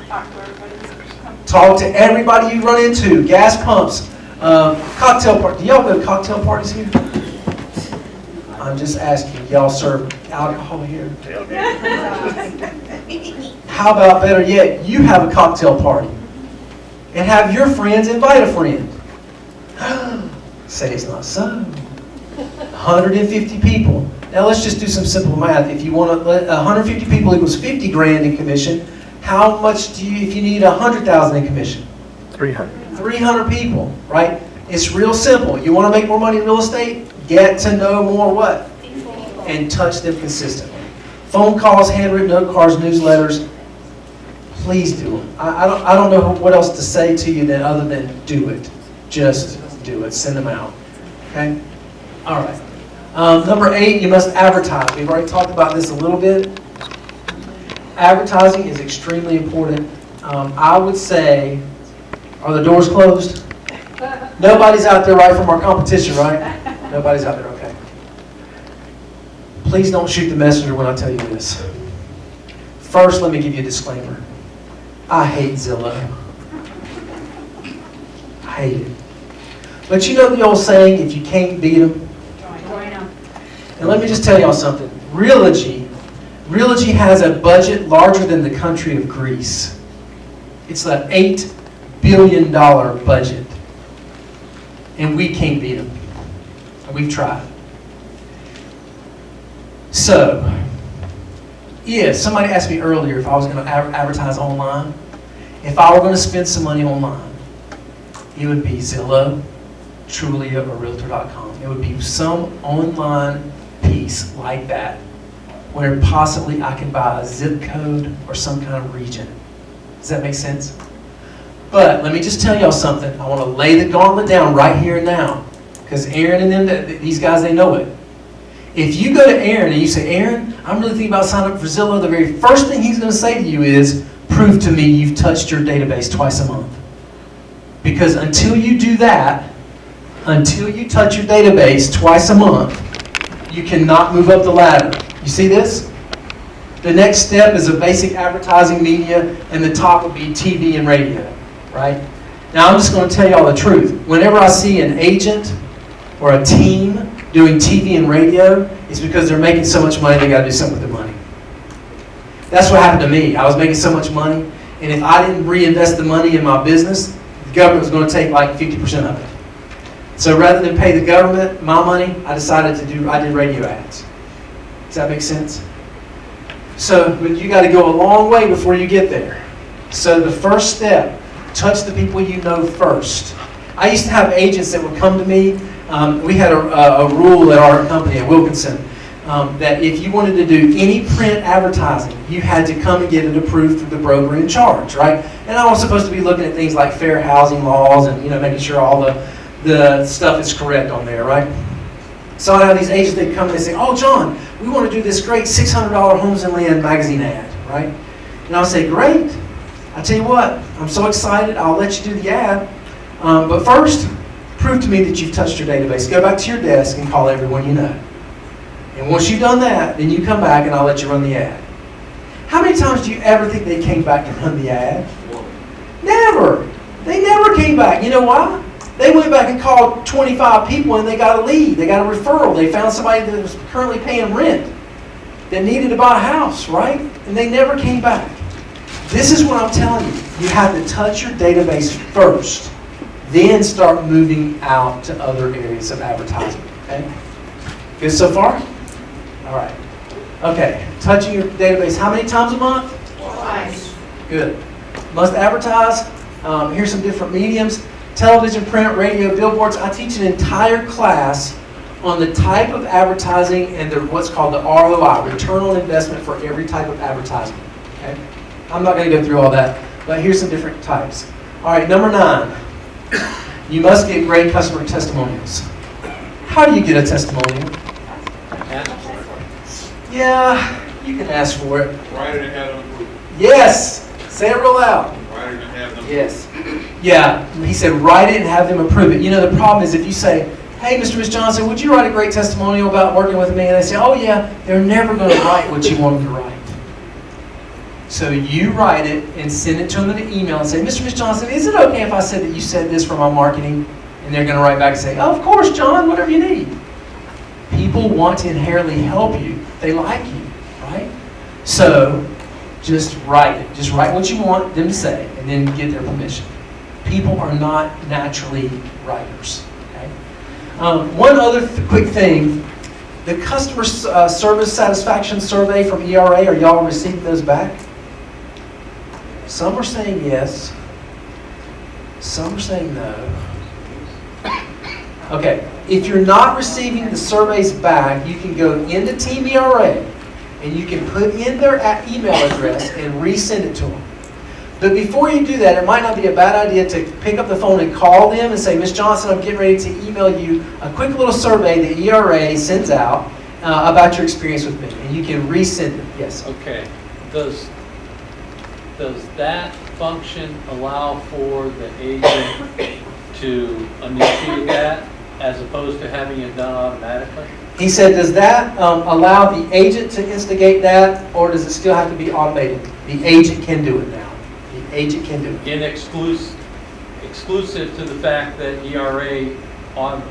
Talk to everybody. Talk to everybody you run into. Gas pumps. Cocktail parties. Do y'all go to cocktail parties here? I'm just asking, y'all serve alcohol here? How about, better yet, you have a cocktail party and have your friends invite a friend? Say it's not so. 150 people. Now let's just do some simple math. If you want to let 150 people equals 50 grand in commission, how much do you, if you need 100,000 in commission? 300. 300 people, right? It's real simple. You want to make more money in real estate? Get to know more what? And touch them consistently. Phone calls, handwritten note cards, newsletters. Please do them. I don't know what else to say to you than other than do it. Just do it. Send them out. Okay? All right. Number 8, you must advertise. We've already talked about this a little bit. Advertising is extremely important. I would say, are the doors closed? Nobody's out there, right, from our competition, right? Nobody's out there, okay. Please don't shoot the messenger when I tell you this. First, let me give you a disclaimer. I hate Zillow. I hate it. But you know the old saying, if you can't beat them? Join them. And let me just tell y'all something. Realogy has a budget larger than the country of Greece. It's an $8 billion budget. And we can't beat them. And we've tried. So, yeah, somebody asked me earlier if I was going to advertise online. If I were going to spend some money online, it would be Zillow, Trulia, or Realtor.com. It would be some online piece like that where possibly I can buy a zip code or some kind of region. Does that make sense? But let me just tell y'all something. I want to lay the gauntlet down right here and now. Because Aaron and them, these guys, they know it. If you go to Aaron and you say, Aaron, I'm really thinking about signing up for Zillow, the very first thing he's going to say to you is, prove to me you've touched your database twice a month. Because until you do that, until you touch your database twice a month, you cannot move up the ladder. You see this? The next step is a basic advertising media, and the top would be TV and radio, right? Now I'm just going to tell y'all the truth. Whenever I see an agent or a team doing TV and radio, it's because they're making so much money they got to do something with their money. That's what happened to me. I was making so much money, and if I didn't reinvest the money in my business, the government was going to take like 50% of it. So rather than pay the government my money, I did radio ads. Does that make sense? So, but you got to go a long way before you get there. So the first step, touch the people you know first. I used to have agents that would come to me. We had a rule at our company at Wilkinson that if you wanted to do any print advertising, you had to come and get it approved through the broker in charge, right? And I was supposed to be looking at things like fair housing laws and making sure all the stuff is correct on there, right? So I have these agents that come and they say, oh, John, we want to do this great $600 Homes and Land magazine ad, right? And I'll say, great. I tell you what, I'm so excited. I'll let you do the ad. But first, prove to me that you've touched your database. Go back to your desk and call everyone you know. And once you've done that, then you come back and I'll let you run the ad. How many times do you ever think they came back and run the ad? Never. They never came back. You know why? They went back and called 25 people and they got a lead. They got a referral. They found somebody that was currently paying rent that needed to buy a house, right? And they never came back. This is what I'm telling you. You have to touch your database first, then start moving out to other areas of advertising, okay? Good so far? All right. Okay, touching your database how many times a month? Twice. Good. Must advertise. Here's some different mediums. Television, print, radio, billboards. I teach an entire class on the type of advertising and what's called the ROI, return on investment for every type of advertising. Okay? I'm not going to go through all that, but here's some different types. All right, number 9. You must get great customer testimonials. How do you get a testimonial? Yeah, you can ask for it. Write it and have them approve. Yes. Say it real loud. Write it and have them. Yes. Yeah, he said write it and have them approve it. You know, the problem is if you say, hey, Mr. Miss Johnson, would you write a great testimonial about working with me? And they say, oh yeah, they're never going to write what you want them to write. So you write it and send it to them in an email and say, Mr. Miss Johnson, is it okay if I said that you said this for my marketing? And they're going to write back and say, oh, of course, John, whatever you need. People want to inherently help you. They like you, right? So just write it. Just write what you want them to say and then get their permission. People are not naturally writers. Okay? One other quick thing. The customer service satisfaction survey from ERA, are y'all receiving those back? Some are saying yes. Some are saying no. Okay, if you're not receiving the surveys back, you can go into Team ERA and you can put in their email address and resend it to them. But before you do that, it might not be a bad idea to pick up the phone and call them and say, Ms. Johnson, I'm getting ready to email you a quick little survey that ERA sends out about your experience with me. And you can resend it. Yes? Okay. Does that function allow for the agent to initiate that as opposed to having it done automatically? He said, does that allow the agent to instigate that, or does it still have to be automated? The agent can do it now. The agent can do it. In exclusive to the fact that ERA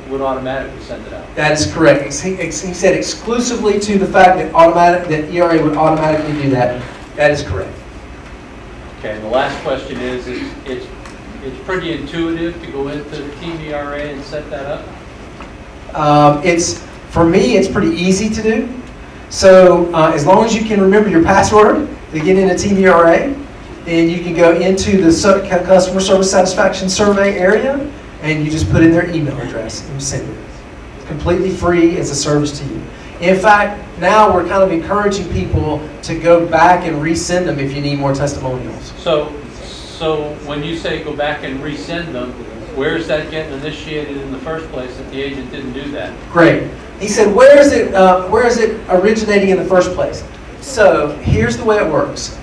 would automatically send it out. That is correct. He said exclusively to the fact that ERA would automatically do that. That is correct. Okay, and the last question is it's pretty intuitive to go into Team ERA and set that up? For me, it's pretty easy to do. So as long as you can remember your password to get into Team ERA, then you can go into the customer service satisfaction survey area and you just put in their email address and send it. It's completely free as a service to you. In fact, now we're kind of encouraging people to go back and resend them if you need more testimonials. So when you say go back and resend them, where is that getting initiated in the first place if the agent didn't do that? Great. He said, where is it originating in the first place? So here's the way it works.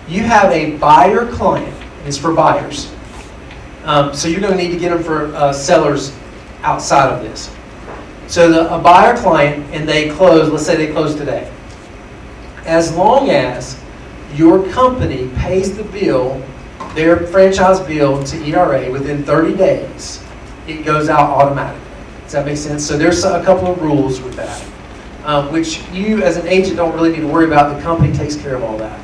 You have a buyer client. It's for buyers. So you're going to need to get them for sellers outside of this. So a buyer client, and they close, let's say they close today. As long as your company pays the bill, their franchise bill to ERA within 30 days, it goes out automatically. Does that make sense? So there's a couple of rules with that, which you as an agent don't really need to worry about. The company takes care of all that.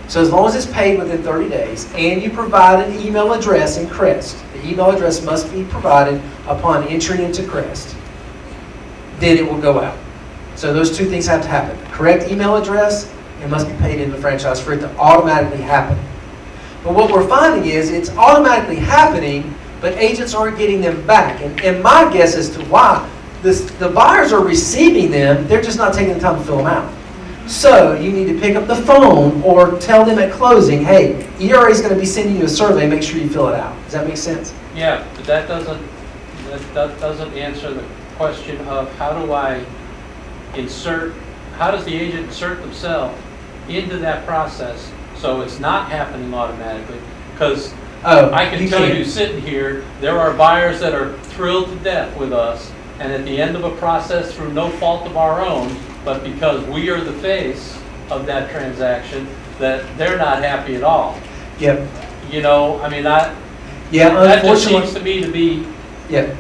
So as long as it's paid within 30 days and you provide an email address in Crest, the email address must be provided upon entry into Crest, then it will go out. So those two things have to happen. Correct email address, it must be paid into the franchise for it to automatically happen. But what we're finding is it's automatically happening, but agents aren't getting them back. And my guess as to why, the buyers are receiving them, they're just not taking the time to fill them out. So you need to pick up the phone or tell them at closing, hey, ERA is going to be sending you a survey, make sure you fill it out. Does that make sense? Yeah, but that doesn't answer the question of how does the agent insert themselves into that process so it's not happening automatically? Because I can tell you sitting here, there are buyers that are thrilled to death with us, and at the end of a process through no fault of our own, but because we are the face of that transaction, that they're not happy at all. Yep. You know, I mean, that just seems to me to be an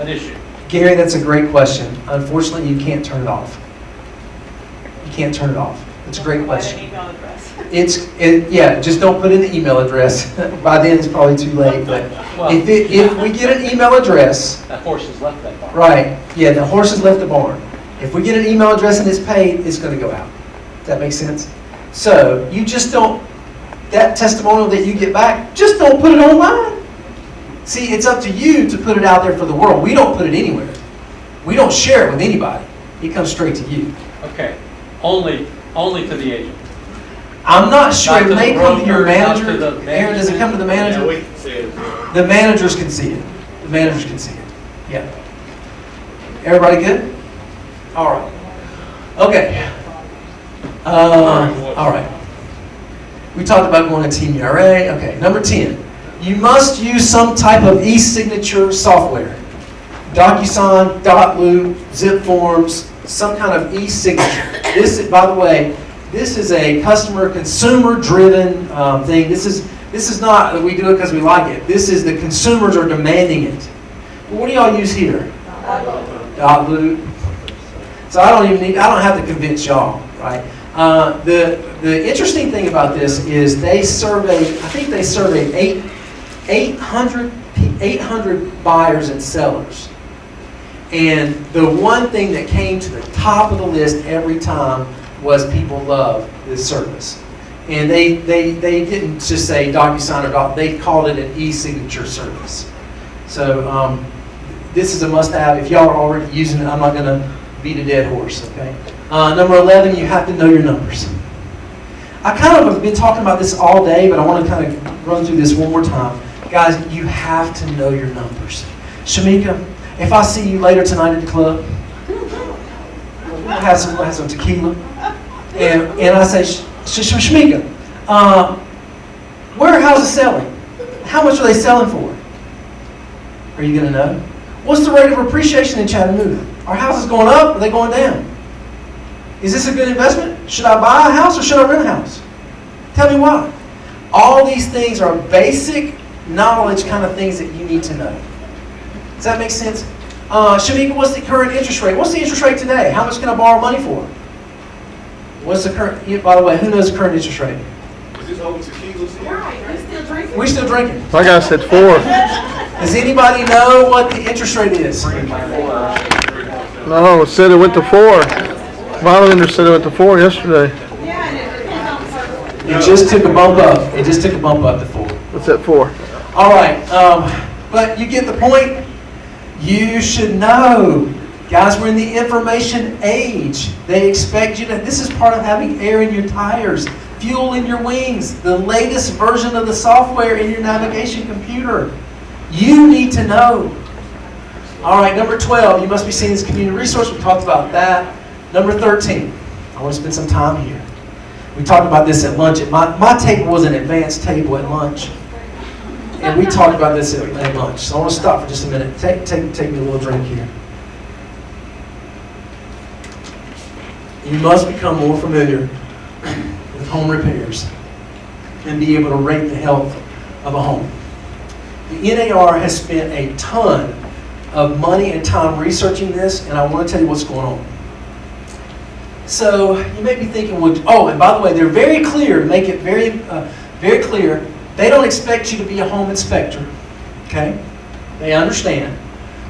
issue. Gary, that's a great question. Unfortunately, you can't turn it off. You can't turn it off. It's a great question. An email address. Just don't put in the email address. By then, it's probably too late. But Well, if we get an email address, that horse has left that barn. right? Yeah, the horse has left the barn. If we get an email address and it's paid, it's going to go out. Does that make sense? So you just don't. That testimonial that you get back, just don't put it online. See, it's up to you to put it out there for the world. We don't put it anywhere. We don't share it with anybody. It comes straight to you. Okay, only to the agent. I'm not sure. Not It to may the come to your broker, not manager. to the Aaron, does it come to the manager? Yeah, we can see it. The managers can see it. The managers can see it. Yeah. Everybody good? All right. Okay. All right. We talked about going to Team ERA. Okay. Number 10. You must use some type of e-signature software. DocuSign, .loop, zip forms, some kind of e-signature. This, by the way, this is a consumer-driven thing. This is not that we do it because we like it. This is the consumers are demanding it. Well, what do y'all use here? .loop. So I don't have to convince y'all, right? The interesting thing about this is I think they surveyed 800 buyers and sellers. And the one thing that came to the top of the list every time was people love this service. And they didn't just say DocuSign or Doc, they called it an e-signature service. So this is a must-have. If y'all are already using it, I'm not going to beat a dead horse, okay? Number 11, you have to know your numbers. I kind of have been talking about this all day, but I want to kind of run through this one more time. Guys, you have to know your numbers. Shamika, if I see you later tonight at the club, we'll have some tequila, and I say, Shamika, where are houses selling? How much are they selling for? Are you going to know? What's the rate of appreciation in Chattanooga? Are houses going up? Or are they going down? Is this a good investment? Should I buy a house or should I rent a house? Tell me why. All these things are basic knowledge kind of things that you need to know. Does that make sense? Shamika, what's the current interest rate? What's the interest rate today? How much can I borrow money for? What's the current, by the way, who knows the current interest rate? Is this over tequilas here? Right, we're still drinking. We're still drinking. My guy said 4. Does anybody know what the interest rate is? No, it said it went to 4. My lender said it went to 4 yesterday. Yeah, and it depends on the person. It just took a bump up. It just took a bump up to 4. What's that for? All right, but you get the point. You should know. Guys, we're in the information age. They expect you to, this is part of having air in your tires, fuel in your wings, the latest version of the software in your navigation computer. You need to know. All right, number 12, you must be seeing this community resource. We talked about that. Number 13, I want to spend some time here. We talked about this at lunch. My table was an advanced table at lunch. And we talked about this at lunch. So I want to stop for just a minute. Take me a little drink here. You must become more familiar with home repairs and be able to rate the health of a home. The NAR has spent a ton of money and time researching this, and I want to tell you what's going on. So you may be thinking, well, oh, and by the way, they're very clear, make it very clear, they don't expect you to be a home inspector, okay? They understand.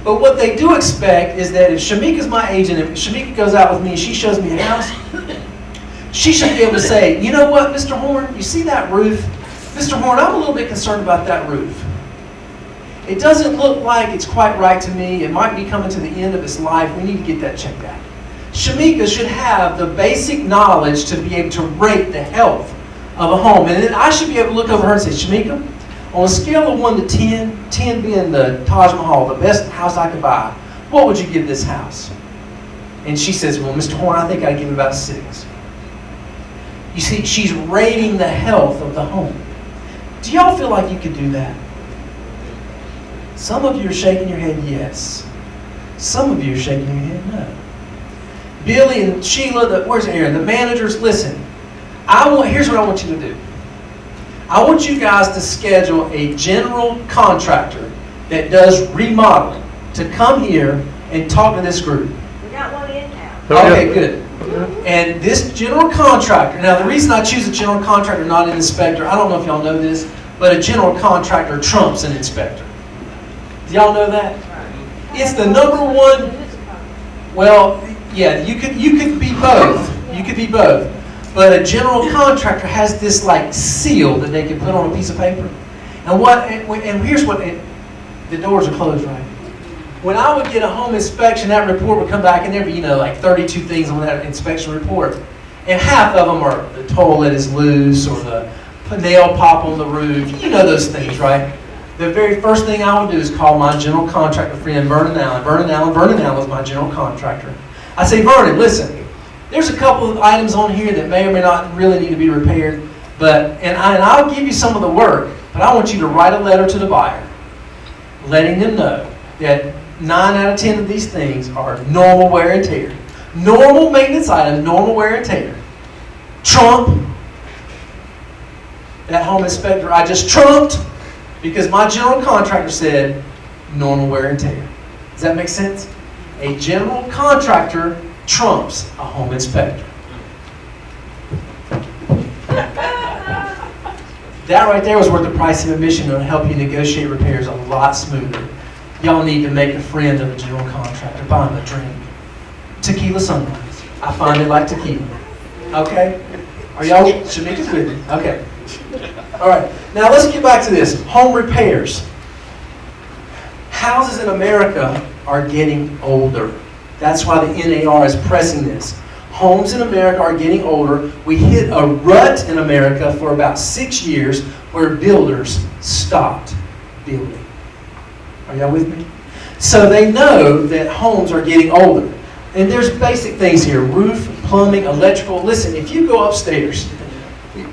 But what they do expect is that if Shamika's my agent, if Shamika goes out with me and she shows me a house, she should be able to say, you know what, Mr. Horn, you see that roof? Mr. Horn, I'm a little bit concerned about that roof. It doesn't look like it's quite right to me. It might be coming to the end of its life. We need to get that checked out. Shamika should have the basic knowledge to be able to rate the health of a home. And then I should be able to look over her and say, Shamika, on a scale of 1 to 10, 10 being the Taj Mahal, the best house I could buy, what would you give this house? And she says, well, Mr. Horn, I think I'd give it about 6. You see, she's rating the health of the home. Do y'all feel like you could do that? Some of you are shaking your head yes. Some of you are shaking your head no. Billy and Sheila, where's Aaron? The managers, listen. Here's what I want you to do. I want you guys to schedule a general contractor that does remodeling to come here and talk to this group. We got one in now. Okay, good. And this general contractor, now the reason I choose a general contractor, not an inspector, I don't know if y'all know this, but a general contractor trumps an inspector. Do y'all know that? It's the number one, well, yeah, you could be both. You could be both. But a general contractor has this like seal that they can put on a piece of paper. And here's what, the doors are closed, right? When I would get a home inspection, that report would come back and there'd be, like 32 things on that inspection report. And half of them are the toilet is loose or the nail pop on the roof. You know those things, right? The very first thing I would do is call my general contractor friend, Vernon Allen. Vernon Allen is my general contractor. I say, Vernon, listen, there's a couple of items on here that may or may not really need to be repaired, and I'll give you some of the work, but I want you to write a letter to the buyer, letting them know that 9 out of 10 of these things are normal wear and tear. Normal maintenance items, normal wear and tear. Trump, that home inspector I just trumped because my general contractor said normal wear and tear. Does that make sense? A general contractor trumps a home inspector. That right there was worth the price of admission to help you negotiate repairs a lot smoother. Y'all need to make a friend of a general contractor. Buy him a drink. Tequila sunrise. I find they like tequila. Okay? Are y'all, Shamika's with me? Okay. All right. Now let's get back to this. Home repairs. Houses in America are getting older. That's why the NAR is pressing this. Homes in America are getting older. We hit a rut in America for about 6 years where builders stopped building. Are y'all with me? So they know that homes are getting older. And there's basic things here. Roof, plumbing, electrical. Listen, if you go upstairs,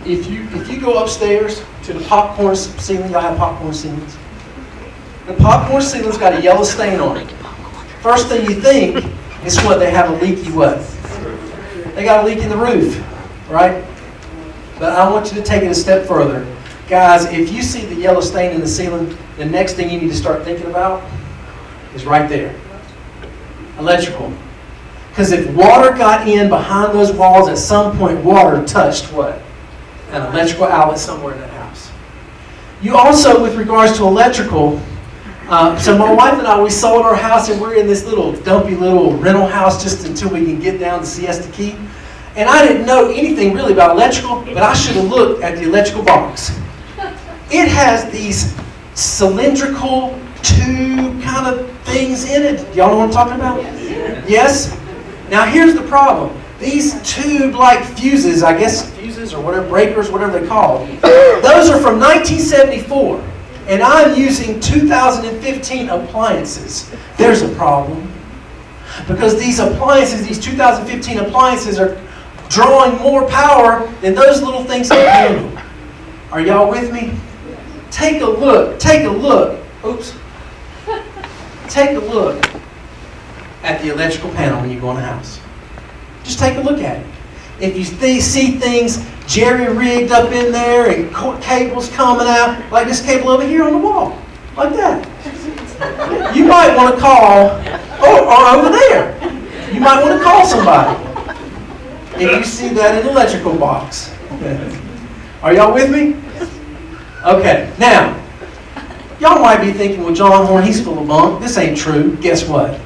if you go upstairs to the popcorn ceiling, y'all have popcorn ceilings? The popcorn ceiling's got a yellow stain on it. First thing you think is what? They have a leaky what? They got a leak in the roof, right? But I want you to take it a step further. Guys, if you see the yellow stain in the ceiling, the next thing you need to start thinking about is right there. Electrical. Because if water got in behind those walls, at some point water touched what? An electrical outlet somewhere in that house. You also, with regards to electrical, so my wife and I, we sold our house and we're in this little dumpy little rental house just until we can get down to Siesta Key. And I didn't know anything really about electrical, but I should have looked at the electrical box. It has these cylindrical tube kind of things in it. Y'all know what I'm talking about? Yes? Now here's the problem. These tube-like fuses, I guess fuses or whatever, breakers, whatever they're called, those are from 1974. And I'm using 2015 appliances. There's a problem. Because these appliances, these 2015 appliances are drawing more power than those little things can handle. Are y'all with me? Take a look. Oops. Take a look at the electrical panel when you go in a house. Just take a look at it. If you see things jerry-rigged up in there and cables coming out, like this cable over here on the wall, like that, you might want to call, or over there, you might want to call somebody if you see that in the electrical box. Are y'all with me? Okay, now, y'all might be thinking, well, John Horn, he's full of bunk. This ain't true. Guess what?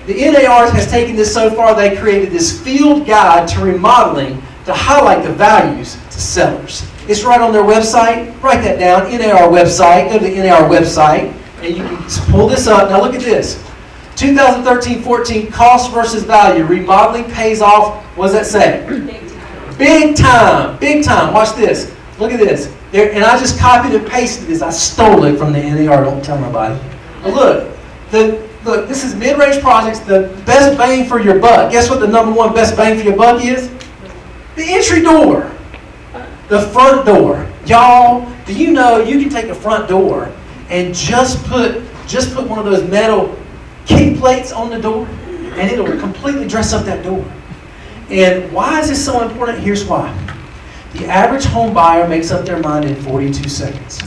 The NAR has taken this so far, they created this field guide to remodeling to highlight the values to sellers. It's right on their website. Write that down, NAR website. Go to the NAR website, and you can pull this up. Now look at this. 2013-14, cost versus value. Remodeling pays off, what does that say? Big time. Big time. Watch this. Look at this. There, and I just copied and pasted this. I stole it from the NAR. Don't tell nobody. But look, this is mid-range projects, the best bang for your buck. Guess what the #1 best bang for your buck is? The entry door. The front door. Y'all, do you know you can take a front door and just put one of those metal kick plates on the door, and it'll completely dress up that door. And why is this so important? Here's why. The average home buyer makes up their mind in 42 seconds.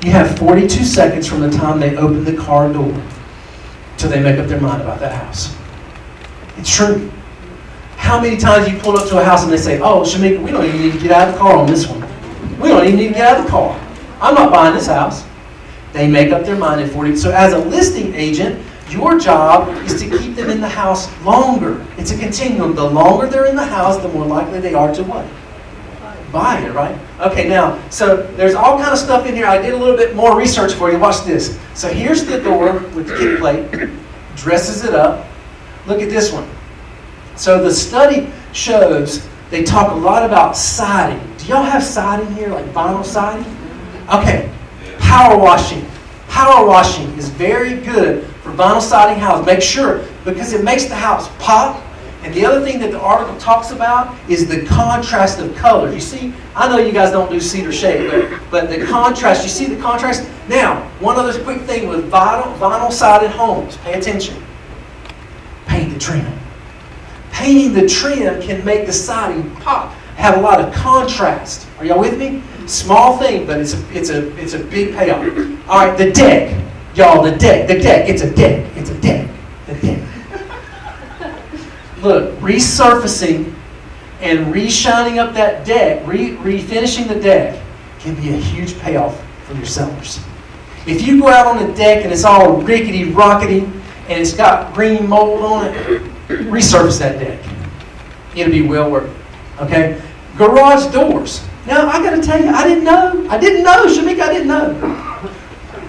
You have 42 seconds from the time they open the car door till they make up their mind about that house. It's true. How many times you pull up to a house and they say, oh, Shamika, we don't even need to get out of the car on this one. We don't even need to get out of the car. I'm not buying this house. They make up their mind in 40. So as a listing agent, your job is to keep them in the house longer. It's a continuum. The longer they're in the house, the more likely they are to what? Buy it, right? Okay, now, so there's all kind of stuff in here. I did a little bit more research for you. Watch this. So here's the door with the kick plate. Dresses it up. Look at this one. So the study shows they talk a lot about siding. Do y'all have siding here, like vinyl siding? Okay. Power washing. Power washing is very good for vinyl siding houses. Make sure, because it makes the house pop. And the other thing that the article talks about is the contrast of colors. You see, I know you guys don't do cedar shade, but the contrast, you see the contrast? Now, one other quick thing with vinyl sided homes. Pay attention. Paint the trim. Painting the trim can make the siding pop, have a lot of contrast. Are y'all with me? Small thing, but it's a big payoff. All right, the deck. Y'all, the deck. It's a deck. The deck. Look, resurfacing and re-shining up that deck, refinishing the deck can be a huge payoff for your sellers. If you go out on the deck and it's all rickety, rockety, and it's got green mold on it, resurface that deck. It'll be well worth it. Okay? Garage doors. Now, I got to tell you, I didn't know, Shamika, I didn't know.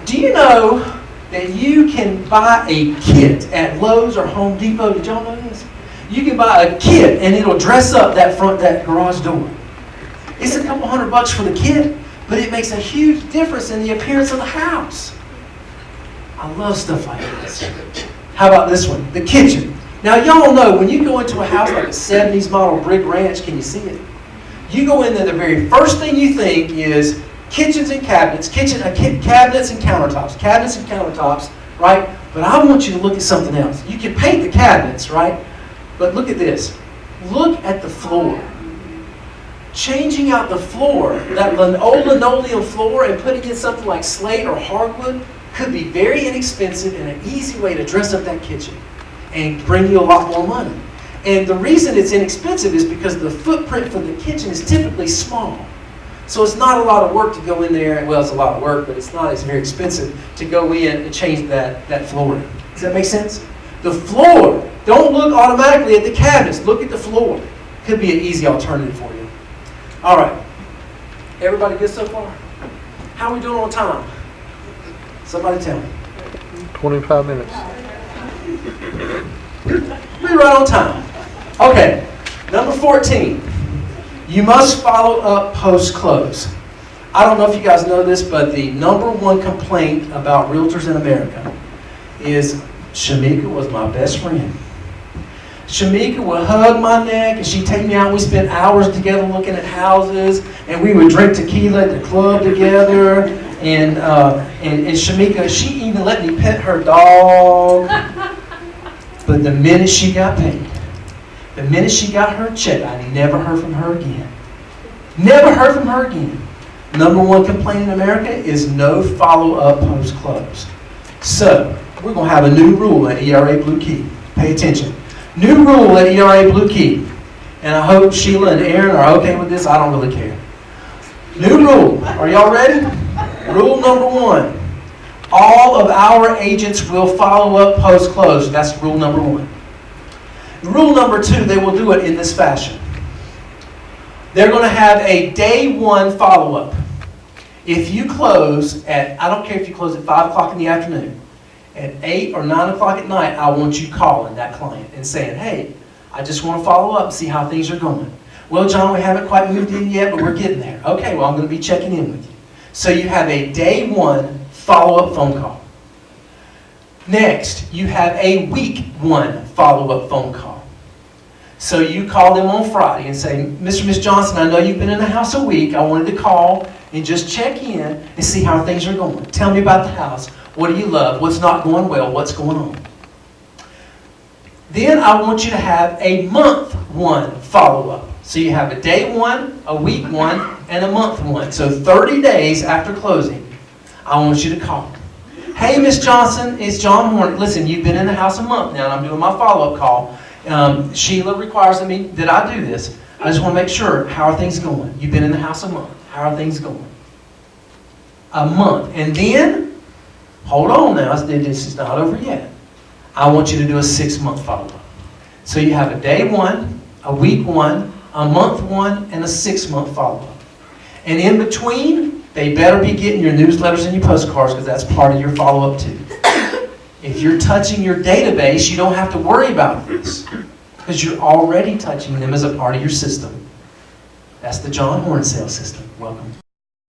Do you know that you can buy a kit at Lowe's or Home Depot? Did y'all know this? You can buy a kit and it'll dress up that garage door. It's a couple $100 for the kit, but it makes a huge difference in the appearance of the house. I love stuff like this. How about this one? The kitchen. Now, y'all know when you go into a house like a 70s model brick ranch, can you see it? You go in there, the very first thing you think is kitchens and cabinets, cabinets and countertops, right? But I want you to look at something else. You can paint the cabinets, right? But look at this. Look at the floor. Changing out the floor, that old linoleum floor, and putting in something like slate or hardwood could be very inexpensive and an easy way to dress up that kitchen and bring you a lot more money. And the reason it's inexpensive is because the footprint for the kitchen is typically small. So it's not a lot of work to go in there. Well, it's a lot of work, but it's not. It's very expensive to go in and change that floor. Does that make sense? The floor. Don't look automatically at the cabinets. Look at the floor. Could be an easy alternative for you. All right. Everybody good so far? How are we doing on time? Somebody tell me. 25 minutes. We're right on time. Okay. Number 14. You must follow up post-close. I don't know if you guys know this, but the number one complaint about realtors in America is Shamika was my best friend. Shamika would hug my neck and she'd take me out. We spent hours together looking at houses, and we would drink tequila at the club together. And Shamika, she even let me pet her dog. But the minute she got paid, the minute she got her check, I never heard from her again. Never heard from her again. Number one complaint in America is no follow-up post-close. So, we're going to have a new rule at ERA Blue Key. Pay attention. New rule at ERA Blue Key. And I hope Sheila and Aaron are okay with this. I don't really care. New rule. Are y'all ready? Rule number 1. All of our agents will follow up post-close. That's rule number 1. Rule number 2, they will do it in this fashion. They're going to have a day 1 follow-up. If you close at, I don't care if you close at 5 o'clock in the afternoon, at 8 or 9 o'clock at night, I want you calling that client and saying, hey, I just want to follow up and see how things are going. Well, John, we haven't quite moved in yet, but we're getting there. Okay, well, I'm going to be checking in with you. So you have a day 1 follow-up phone call. Next, you have a week 1 follow-up phone call. So you call them on Friday and say, Mr. and Ms. Johnson, I know you've been in the house a week. I wanted to call and just check in and see how things are going. Tell me about the house. What do you love? What's not going well? What's going on? Then I want you to have a month 1 follow-up. So you have a day 1, a week 1, and a month 1. So 30 days after closing, I want you to call. Hey, Miss Johnson, it's John Horn. Listen, you've been in the house a month now, and I'm doing my follow-up call. Sheila requires of me that I do this. I just want to make sure, how are things going? You've been in the house a month. How are things going? A month. And then, hold on now, this is not over yet. I want you to do a 6-month follow-up. So you have a day 1, a week 1, a month 1, and a 6-month follow-up. And in between, they better be getting your newsletters and your postcards, because that's part of your follow-up too. If you're touching your database, you don't have to worry about this, because you're already touching them as a part of your system. That's the John Horn sales system. Welcome.